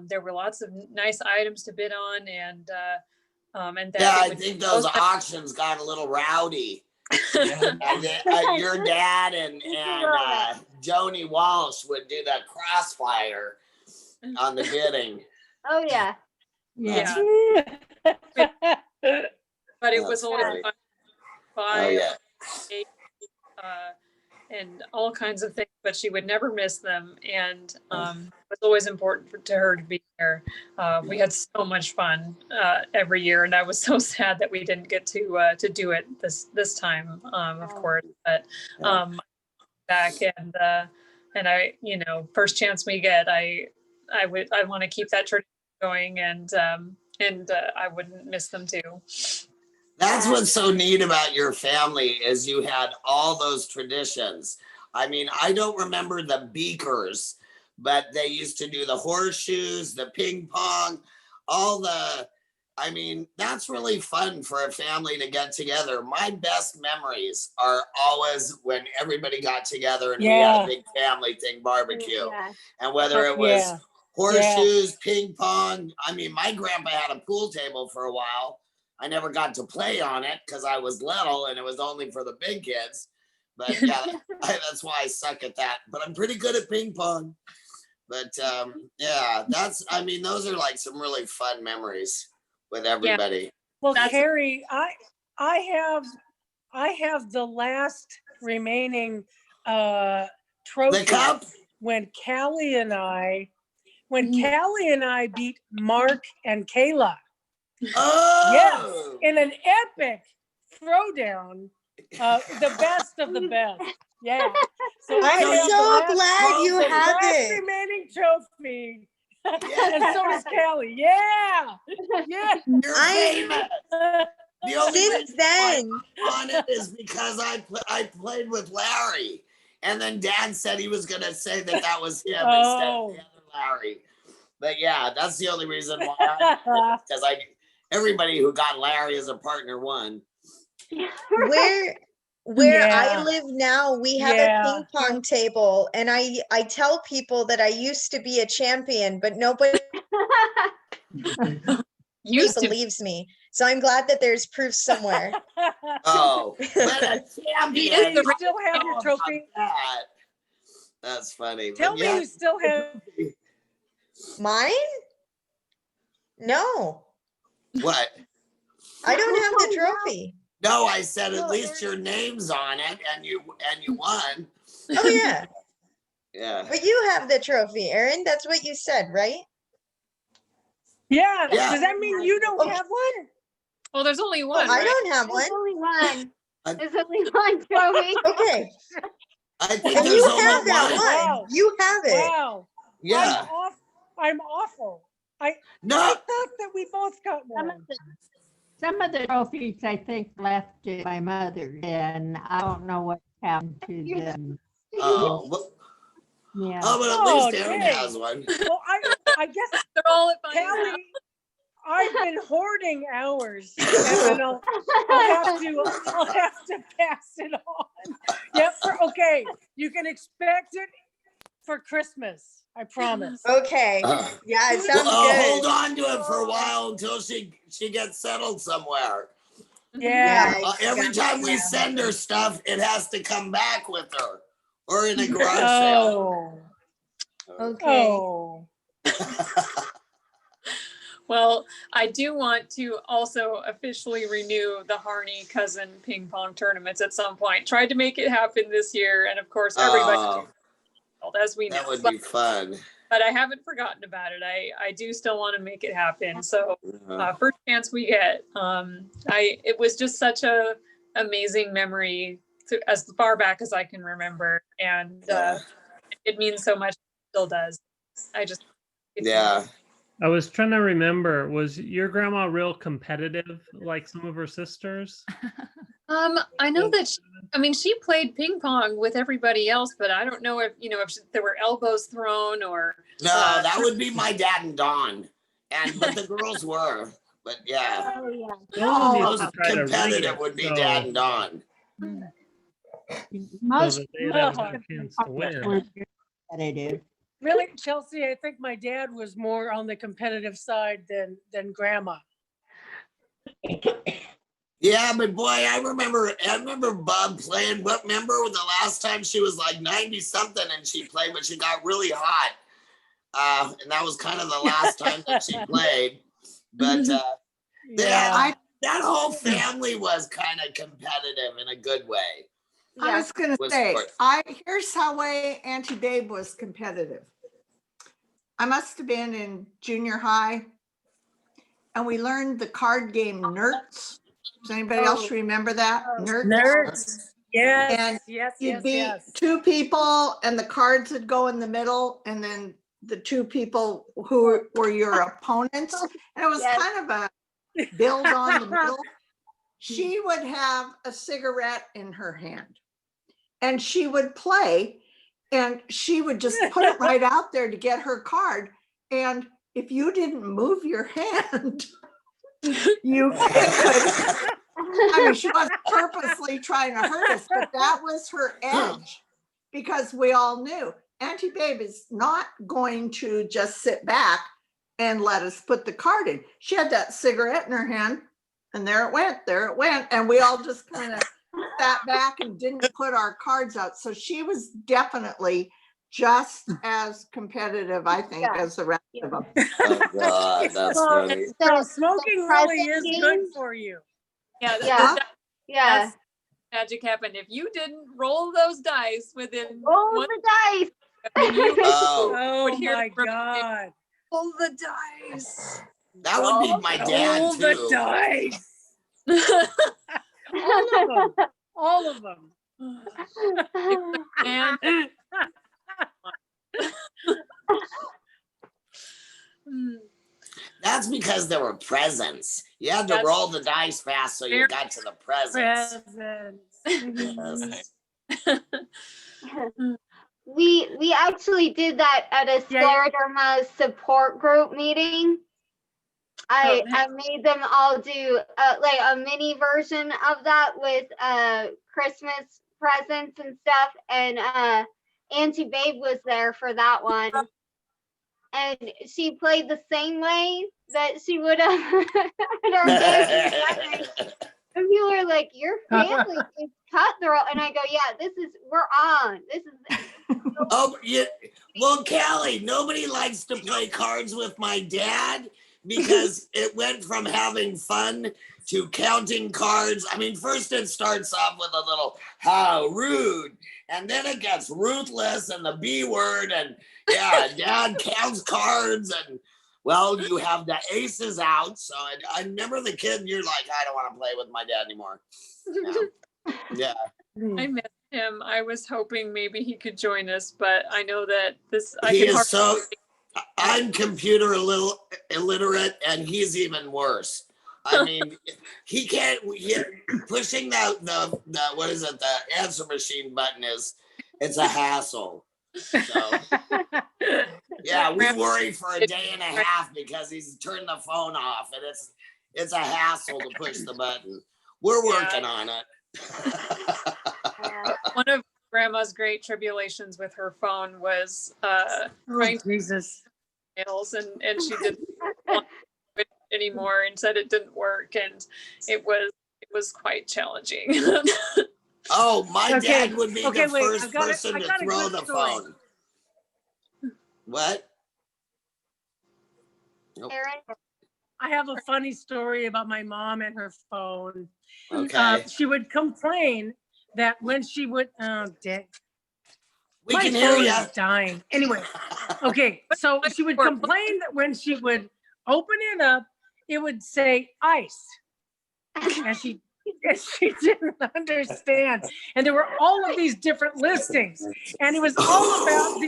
there were lots of nice items to bid on, and that I think those auctions got a little rowdy. And your dad and Joni Walsh would do that crossfire on the bidding. Oh yeah. Yeah. But it was always fun. And all kinds of things, but she would never miss them. And it was always important to her to be there. We had so much fun every year, and I was so sad that we didn't get to do it this time, of course. But back and I, first chance we get, I want to keep that tradition going, and I wouldn't miss them too. That's what's so neat about your family is you had all those traditions. I mean, I don't remember the beakers, but they used to do the horseshoes, the ping pong, all the I mean, that's really fun for a family to get together. My best memories are always when everybody got together and we had a Yeah. big family thing barbecue. Yeah. And whether it was Yeah. horseshoes, ping pong. I mean, my grandpa had a pool table for a while. I never got to play on it because I was little and it was only for the big kids. But yeah, that's why I suck at that. But I'm pretty good at ping pong. But yeah, I mean, those are like some really fun memories with everybody. Well, Carrie, I have the last remaining trophy. The cup? When Callie and I beat Mark and Kayla. Oh yes, in an epic throwdown, the best of the best. Yeah. So I'm so glad you have it. Remaining trophy. And so does Callie. Yeah. Yeah. You're famous. The only Since reason then I'm on it is because I played with Larry, and then Dad said he was gonna say that was him instead of the other Larry. But yeah, that's the only reason why. Because everybody who got Larry as a partner won. Where I live now, we have a ping pong table, and I tell people that I used to be a champion, but nobody believes me. So I'm glad that there's proof somewhere. Oh, but a champion. You still have your trophy? That's funny. Tell me you still have mine? No. What? I don't have the trophy. No, I said at least your name's on it, and you won. Oh yeah. Yeah. But you have the trophy, Erin. That's what you said, right? Yeah. Does that mean you don't have one? Well, there's only one. I don't have one. There's only one. There's only one trophy. Okay. I think and there's you only have that one. one. Wow. You have it. Wow. Yeah. I'm awful. I thought that we both got one. Some of the trophies I think left to my mother, and I don't know what happened to them. Oh, well, Yeah. oh, but at least Erin has one. Well, I guess they're all at Callie, I've been hoarding hours, and I'll have to pass it on. Yep. Okay, you can expect it for Christmas. I promise. Okay. Yeah, it sounds Well, good. hold on to it for a while until she gets settled somewhere. Yeah. Every time we send her stuff, it has to come back with her or in a garage sale. Okay. Oh. Well, I do want to also officially renew the Harney cousin ping pong tournaments at some point. Tried to make it happen this year, and of course, everybody, as we know, That would be fun. But I haven't forgotten about it. I do still want to make it happen. So first chance we get, it was just such a amazing memory as far back as I can remember, and it means so much. It still does. I was trying to remember, was your grandma real competitive like some of her sisters? I know that she played ping pong with everybody else, but I don't know if there were elbows thrown or No, that would be my dad and Dawn. But the girls were. But yeah. Oh yeah. Most competitive would be Dad and Dawn. Most competitive. Really, Chelsea, I think my dad was more on the competitive side than Grandma. Yeah, but boy, I remember Bob playing. Remember the last time she was like 90 something and she played, but she got really hot. And that was kind of the last time that she played. But that whole family was kind of competitive in a good way. I was going to say, here's how way Auntie Babe was competitive. I must have been in junior high, and we learned the card game Nerds. Does anybody else remember that? Nerds. Yes. And yes. You'd be two people, and the cards would go in the middle, and then the two people who were your opponents. And it was kind of a build on the middle. She would have a cigarette in her hand, and she would play, and she would just put it right out there to get her card. And if you didn't move your hand, You could, I mean, she wasn't purposely trying to hurt us, but that was her edge because we all knew Auntie Babe is not going to just sit back and let us put the card in. She had that cigarette in her hand and there it went. And we all just kind of sat back and didn't put our cards out. So she was definitely just as competitive, I think, as the rest of them. Oh God, that's Well, funny. so smoking really is present good games? for you. Yeah, Yeah. Yeah. that's magic happened. If you didn't roll those dice within Roll one, the dice. you Oh, Oh hear my from- God. roll the dice. that would be my dad Roll the too. dice. All of them. And That's because there were presents. You had to That's- roll the dice fast so you Very- got to the presents. Presents. Yes. We actually did that at a Yeah. scleroderma support group meeting. I made them all do like a mini version of that with Christmas presents and stuff, and Auntie Babe was there for that one, and she played the same way that she would have at our family gathering. And people are like, "Your family is cutthroat," and I go, "Yeah, we're on. This is." Oh, yeah. Well, Callie, nobody likes to play cards with my dad because it went from having fun to counting cards. I mean, first it starts off with a little how rude, and then it gets ruthless and the B word, and yeah, dad counts cards, and well, you have the aces out. So I remember the kid, and you're like, I don't want to play with my dad anymore. Yeah. I missed him. I was hoping maybe he could join us, but I know that He is so. I'm computer a little illiterate, and he's even worse. I mean, he can't. Pushing the what is it? The answer machine button it's a hassle. So yeah, we worry for a day and a half because he's turned the phone off, and it's a hassle to push the button. We're working on it. One of Grandma's great tribulations with her phone was trying to Jesus. emails, and she didn't want it anymore and said it didn't work, and it was quite challenging. Oh, my Okay, dad would be okay, the wait, first I got person a to good throw the story. phone. What? Nope. Aaron? I have a funny story about my mom and her phone. Okay. She would complain that when she would, oh, dang. We My can hear phone ya. is dying. Anyway, okay, so she would complain that when she would open it up, it would say ice. And she didn't understand. And there were all of these different listings. And it was all about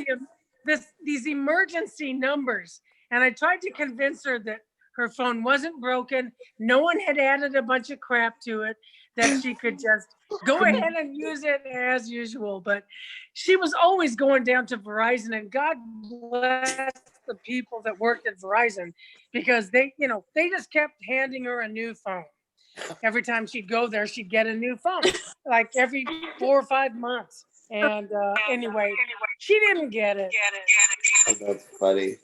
these emergency numbers. And I tried to convince her that her phone wasn't broken. No one had added a bunch of crap to it, that she could just go ahead and use it as usual. But she was always going down to Verizon, and God bless the people that worked at Verizon, because they just kept handing her a new phone. Every time she'd go there, she'd get a new phone, like every 4 or 5 months. And anyway, she didn't get it. Oh, that's funny.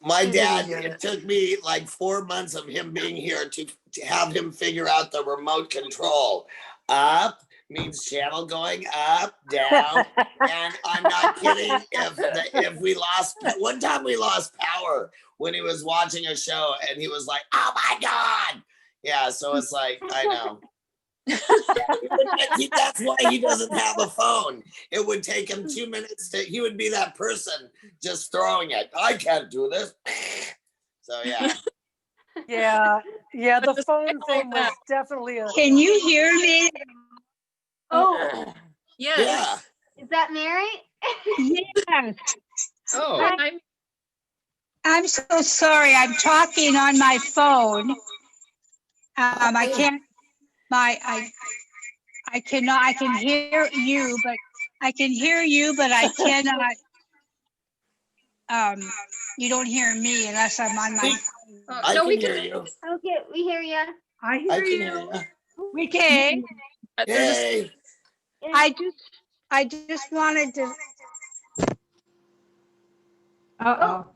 My dad, it took me like 4 months of him being here to have him figure out the remote control. Up means channel going up, down. And I'm not kidding. If we lost, one time we lost power when he was watching a show and he was like, oh my God. Yeah, so it's like, I know. That's why he doesn't have a phone. It would take him 2 minutes he would be that person just throwing it. I can't do this. So yeah. Yeah, the phone thing was definitely a. Can you hear me? Oh, Yes. Yeah. is that Mary? Yes. Oh. I'm so sorry. I'm talking on my phone. I can't. I cannot. I can hear you, but I cannot. You don't hear me unless I'm on my I no, can we hear can. you. Okay, we hear you. I I hear can you. hear you. We can. There's Yay! I just wanted to. Uh-oh.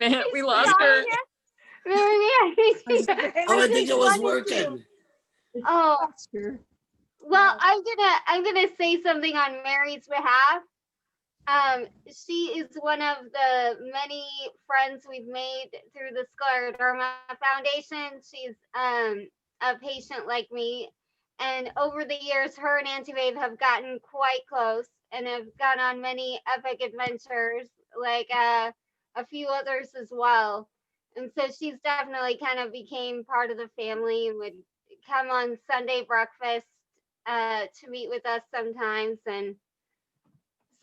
a, we lost her. Mary, Oh, I think it was working. Oh, Sure. well, I'm gonna say something on Mary's behalf. She is one of the many friends we've made through the Scleroderma Foundation. She's a patient like me, and over the years, her and Auntie Babe have gotten quite close and have gone on many epic adventures, like a few others as well. And so she's definitely kind of became part of the family and would come on Sunday breakfast to meet with us sometimes. And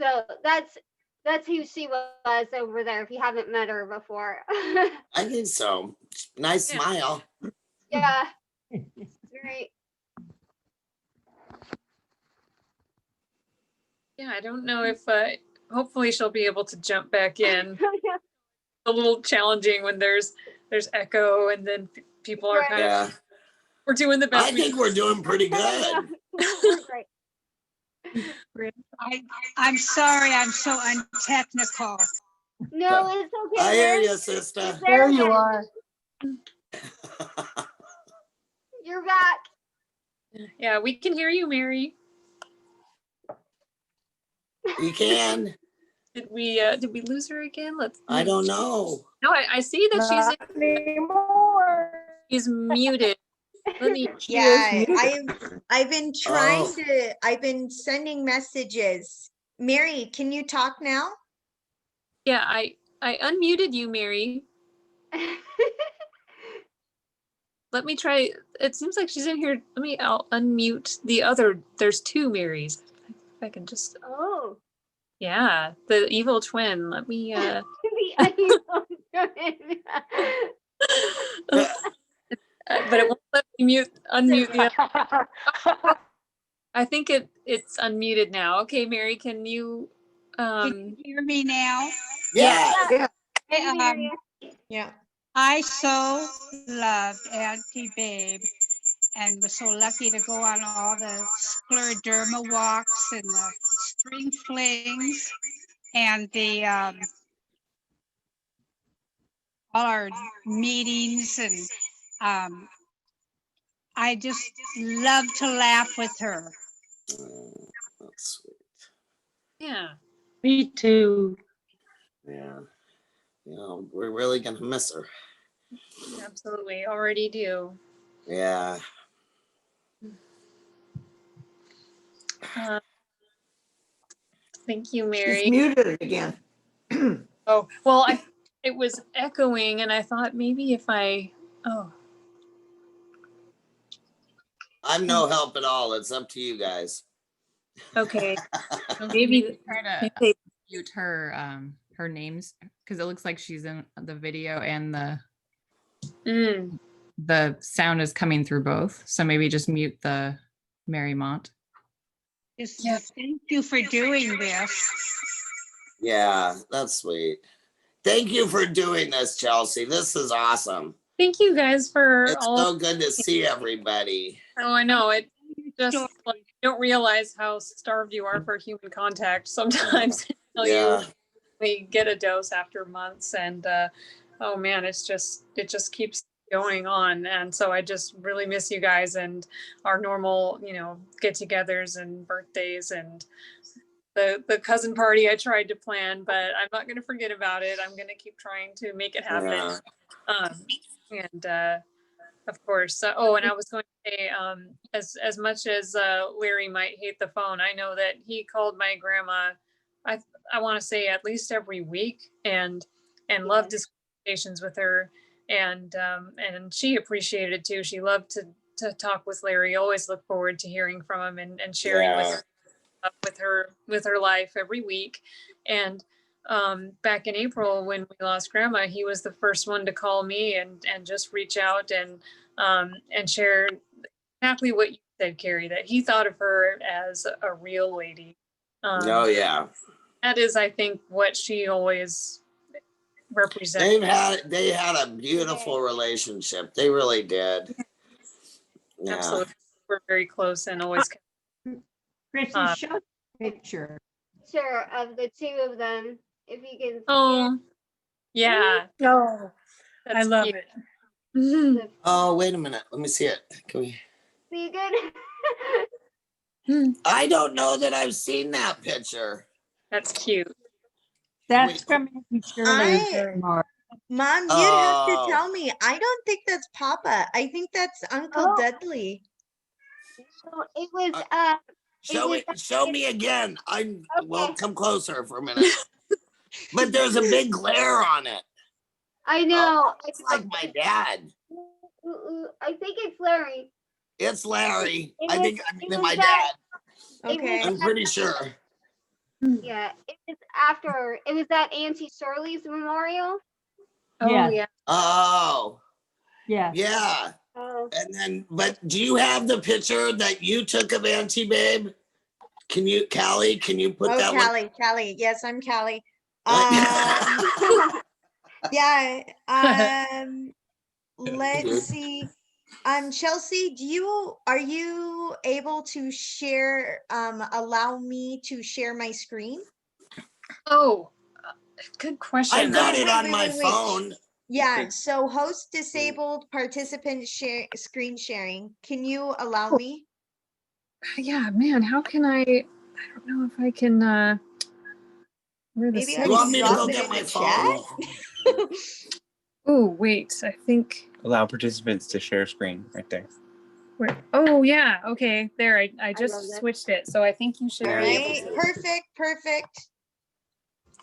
so that's who she was over there. If you haven't met her before, I think so. Nice smile. yeah, it's great. Yeah, I don't know if hopefully she'll be able to jump back in. A little challenging when there's echo and then people are kind Yeah. of we're doing the best. I think we're doing pretty good. We're great. I'm sorry, I'm so untechnical. No, it's okay. I hear Mary. you, sister. There you are. You're back. Yeah, we can hear you, Mary. You can. Did we lose her again? I don't know. No, I see that Not anymore. she's muted. Let me. Yeah, I've been trying Oh. to, I've been sending messages. Mary, can you talk now? Yeah, I unmuted you, Mary. Let me try. It seems like she's in here. I'll unmute the other. There's two Marys. If I can just. Oh. Yeah, the evil twin. Let me. The evil twin. But it won't let me unmute the other. I think it's unmuted now. Okay, Mary, can you Can you hear me now? Yeah. Yeah. I so loved Auntie Babe and was so lucky to go on all the scleroderma walks and the spring flings and the all our meetings, and I just love to laugh with her. Oh, that's sweet. Yeah. Me too. Yeah. You know, we're really gonna miss her. Absolutely, already do. Yeah. Thank you, She's Mary. muted again. Oh, well, it was echoing and I thought maybe if I'm no help at all. It's up to you guys. Okay. Maybe try to mute her her names, because it looks like she's in the video and the sound is coming through both. So maybe just mute the Marymont. Yes, thank you for doing this. Yeah, that's sweet. Thank you for doing this, Chelsea. This is awesome. Thank you guys for It's so good to see everybody. Oh, I know. It just like, you don't realize how starved you are for human contact sometimes until Yeah. we get a dose after months. And oh man, it just keeps going on. And so I just really miss you guys and our normal, get-togethers and birthdays and the cousin party I tried to plan, but I'm not going to forget about it. I'm going to keep trying to make it happen. Yeah. Of course. And I was going to say, as much as Larry might hate the phone, I know that he called my grandma, I want to say at least every week, and loved his conversations with her, and she appreciated it too. She loved to talk with Larry. Always look forward to hearing from him and sharing with her life every week. And back in April when we lost grandma, he was the first one to call me and just reach out and share exactly what you said, Carrie, that he thought of her as a real lady. Oh yeah. That is, I think, what she always represent. They had a beautiful relationship. They really did. Yeah. Absolutely. We're very close and always. Chrissy, show the picture. Sure, of the two of them, if you can see Oh, yeah. Oh, I That's love cute. it. it. Oh, wait a minute. Let me see it. Can we? See good? I don't know that I've seen that picture. That's cute. That's from Auntie Shirley. I, Mark. Mom, you'd have to Oh. tell me. I don't think that's Papa. I think that's Uncle Oh. Dudley. No, it was Show me again. Well, Okay. come closer for a minute. But there's a big glare on it. I know. It's like my dad. I think it's Larry. It's Larry. It I was- think it I'm was my that- dad. Okay. I'm pretty sure. Yeah, it was after. It was at Auntie Shirley's memorial. Oh, Yes. yeah. Oh. Yes. Yeah. Oh. And then, but do you have the picture that you took of Auntie Babe? Can you, Callie, can you put that one? Callie. Yes, I'm Callie. What? Yeah. Let's see. Chelsea, are you able to share, allow me to share my screen? Oh, good question. I've got it on Wait, my wait. phone. Yeah, so host disabled participant screen sharing. Can you allow me? Yeah, man, how can I don't know if I can, where the Maybe I You want can me to drop go it get in my the phone? chat. Oh, wait, I think, Allow participants to share screen right there. where, oh, yeah, okay, there, I love just that. switched it, so I think you should All be able right, to. perfect.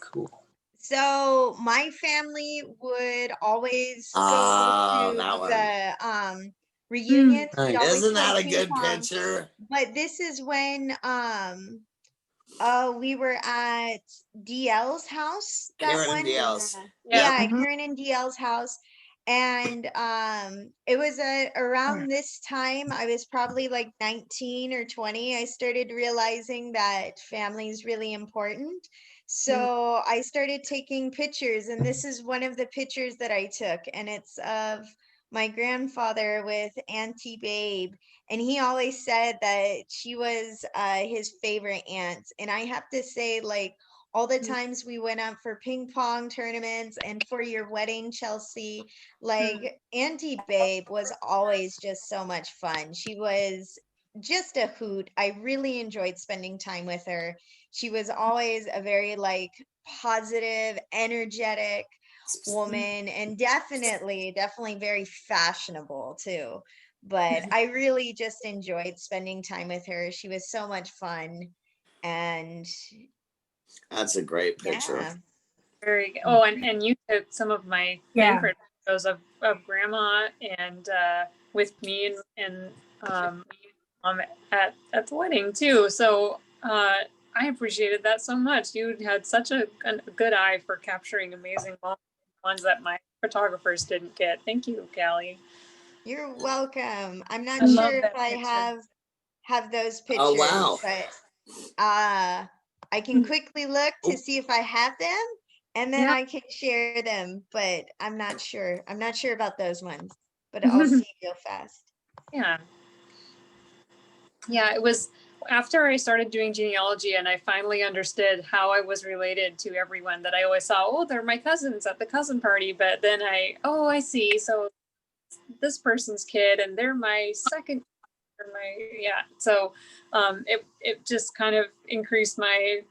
Cool. So my family would always go Oh, to that one. the reunions. We'd always Isn't that play a ping good pong. picture? But this is when we were at DL's house that Karen one. and Diaz. Yeah, Mhm. Karen and DL's house. And it was around this time, I was probably like 19 or 20. I started realizing that family is really important. So I started taking pictures, and this is one of the pictures that I took, and it's of my grandfather with Auntie Babe. And he always said that she was his favorite aunt. And I have to say, like, all the times we went up for ping pong tournaments and for your wedding, Chelsea, like Auntie Babe was always just so much fun. She was just a hoot. I really enjoyed spending time with her. She was always a very like positive, energetic woman, and definitely very fashionable too. But I really just enjoyed spending time with her. She was so much fun. And That's a great picture. yeah. Very good. Oh, and you took some of my Yeah. favorite photos of grandma and with me and at the wedding too. So I appreciated that so much. You had such a good eye for capturing amazing moments, ones that my photographers didn't get. Thank you, Callie. You're welcome. I'm not I love sure if that I picture. have those pictures, Oh, wow. but I can quickly look to see if I have them, and then Yeah. I can share them, but I'm not sure. I'm not sure about those ones, but I'll see real fast. Yeah. Yeah, it was after I started doing genealogy and I finally understood how I was related to everyone, that I always saw, oh, they're my cousins at the cousin party. But then I see. So this person's kid and they're my second, or yeah. So it just kind of increased my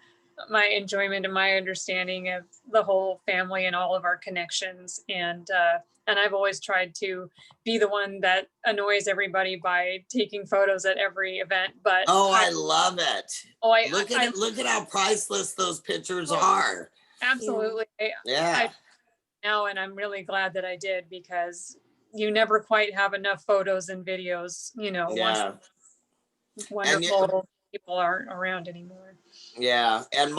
enjoyment and my understanding of the whole family and all of our connections. And I've always tried to be the one that annoys everybody by taking photos at every event. But I love it. Oh, look at how priceless those pictures are. Absolutely. Yeah. Now, and I'm really glad that I did, because you never quite have enough photos and videos, Yeah. once wonderful people aren't around anymore. Yeah, and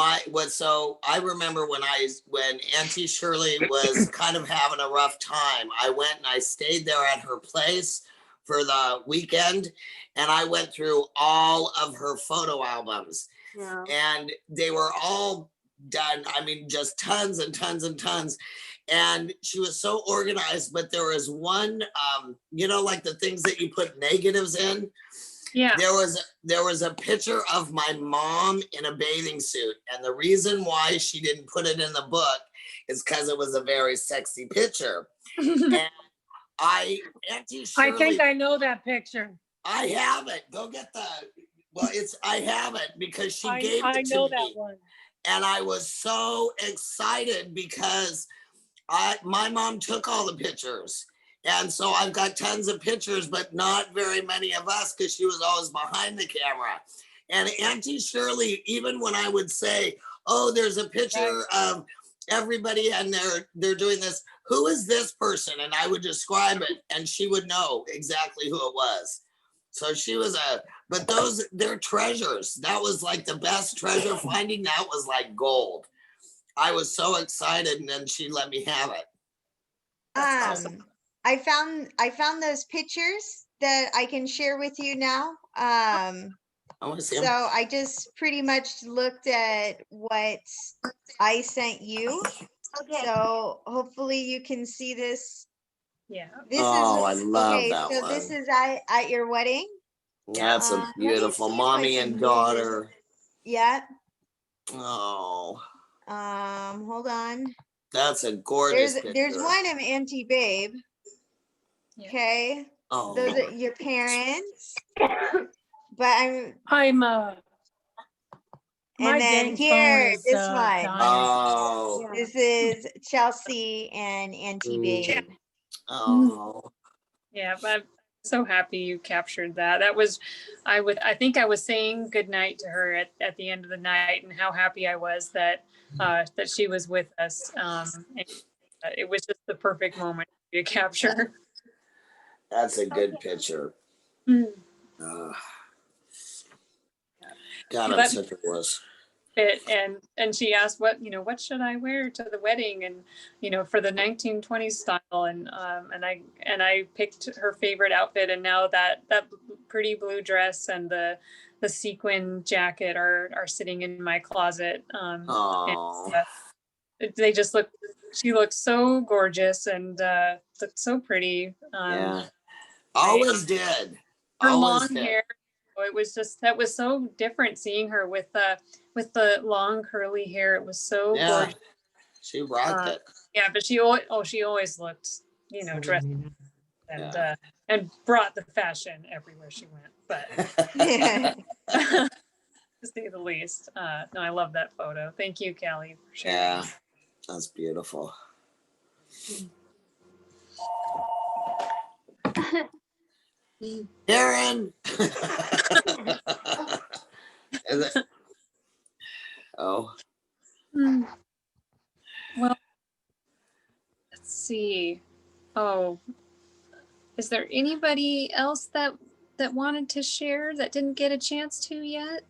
so I remember when Auntie Shirley was kind of having a rough time, I went and I stayed there at her place for the weekend, and I went through all of her photo albums. Yeah. And they were all done. I mean, just tons and tons and tons. and she was so organized, but there was one, you know, like the things that you put negatives in. Yeah. There was a picture of my mom in a bathing suit, and the reason why she didn't put it in the book is because it was a very sexy picture. And Auntie Shirley, I think I know that picture. I have it. Go get the. Well, I have it because she gave I it to know me, that one. and I was so excited because my mom took all the pictures. And so I've got tons of pictures, but not very many of us because she was always behind the camera. And Auntie Shirley, even when I would say, oh, there's a picture of everybody and they're doing this, who is this person? And I would describe it and she would know exactly who it was. So she was but they're treasures. That was like the best treasure finding. That was like gold. I was so excited, and then she let me have it. That's awesome. I found those pictures that I can share with you now. I want to see them. So I just pretty much looked at what I sent you. Okay. So hopefully you can see this. Yeah. This I is love okay. that So one. this is at your wedding. That's a Let me beautiful see if I mommy can and move daughter. this. Yeah. Oh, Hold on. that's a gorgeous picture. There's one of Auntie Babe. Yeah. Okay. Oh, Those are your parents. But I'm and my then dang phone here, is this one. dying. oh, This is Chelsea and Auntie Babe. oh. Yeah, but I'm so happy you captured that. That was, I think I was saying goodnight to her at the end of the night, and how happy I was that that she was with us. And it was just the perfect moment to capture. That's a good picture. Mm. God, I'm But such a wuss. and she asked what should I wear to the wedding, and for the 1920s style, and I picked her favorite outfit, and now that pretty blue dress and the sequin jacket are sitting in my closet. Oh, They just she looks so gorgeous and looked so pretty. yeah. Always did. Her Always long did. hair, it was just, that was so different seeing her with the long curly hair. It was so gorgeous. She rocked it. Yeah, but she always looked, dressed and brought the fashion everywhere she went. But to say the least, no, I love that photo. Thank you, Callie, for sharing. Yeah, that's beautiful. Karen. Oh. Well, let's see. Oh, is there anybody else that wanted to share that didn't get a chance to yet?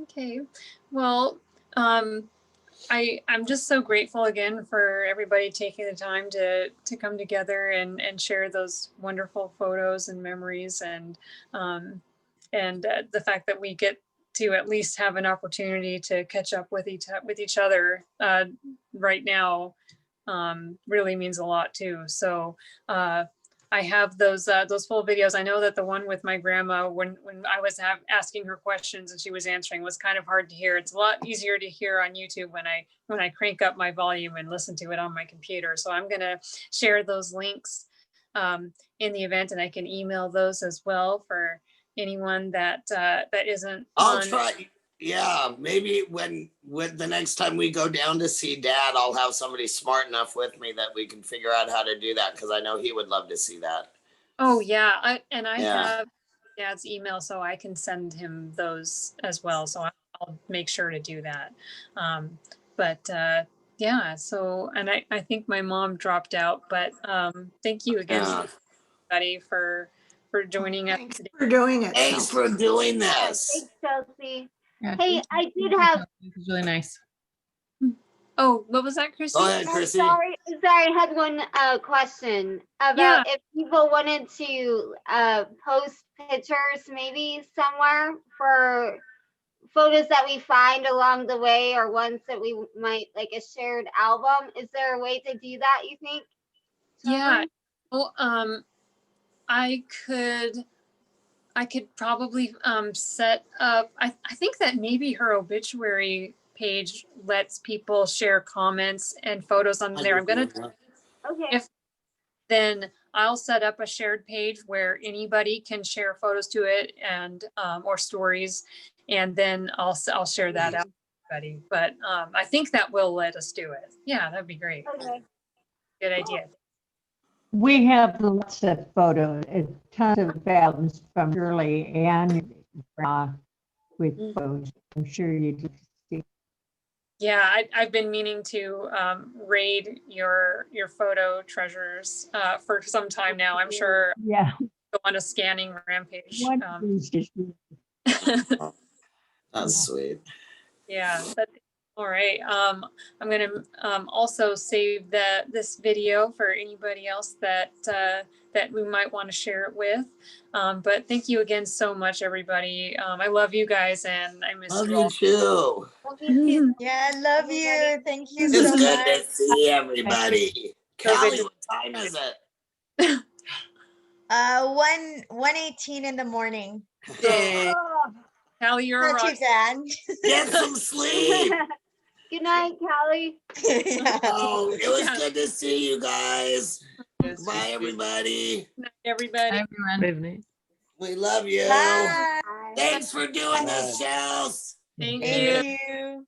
Okay, well, I'm just so grateful again for everybody taking the time to come together and share those wonderful photos and memories, and the fact that we get to at least have an opportunity to catch up with each other right now really means a lot too. So I have those full videos. I know that the one with my grandma, when I was asking her questions and she was answering, was kind of hard to hear. It's a lot easier to hear on YouTube when I crank up my volume and listen to it on my computer. So I'm gonna share those links in the event, and I can email those as well for anyone that isn't. I'll try. Yeah, maybe when the next time we go down to see Dad, I'll have somebody smart enough with me that we can figure out how to do that, because I know he would love to see that. Oh yeah, I have Dad's email, so I can send him those as well. So I'll make sure to do that. Yeah, so, and I think my mom dropped out, but thank you again, everybody, for joining us today. For doing it. Thanks for doing this. Yeah, thanks, Chelsea. Yeah, Hey, thank you. I did have. It was really nice. Oh, what was that, Chrissy? Go ahead, I'm Chrissy. sorry, I had one question about if people wanted to post pictures maybe somewhere for photos that we find along the way or ones that we might like a shared album. Is there a way to do that, you think? Yeah. Well, I could probably set up, I think that maybe her obituary page lets people share comments and photos on there. I'm gonna, Okay. if then I'll set up a shared page where anybody can share photos to it and or stories, and then I'll share that out to everybody. But I think that will let us do it. Yeah, that'd be great. Okay. Good idea. We have lots of photos, tons of albums from Shirley and with photos. I'm sure you'd see. Yeah, I've been meaning to raid your photo treasures for some time now. I'm sure Yeah. go on a scanning rampage. One of these just That's sweet. Yeah, that's all right. I'm gonna also save this video for anybody else that that we might want to share it with. But thank you again so much, everybody. I love you guys, and I miss Love you you all. too. Love you too. Yeah, I love you. Thank you It's so good much. to see everybody. So good Callie, to- what time is it? 1:18 in the morning. Hey, Callie, you're a Not too rock. bad. get some sleep. Good night, Callie. Yeah. Oh, it was good to see you guys. Yes. Bye, everybody. Good night, everybody. Everyone. Evening. We love you. Bye. Thanks for doing this, Chels. Thank Thank you. you.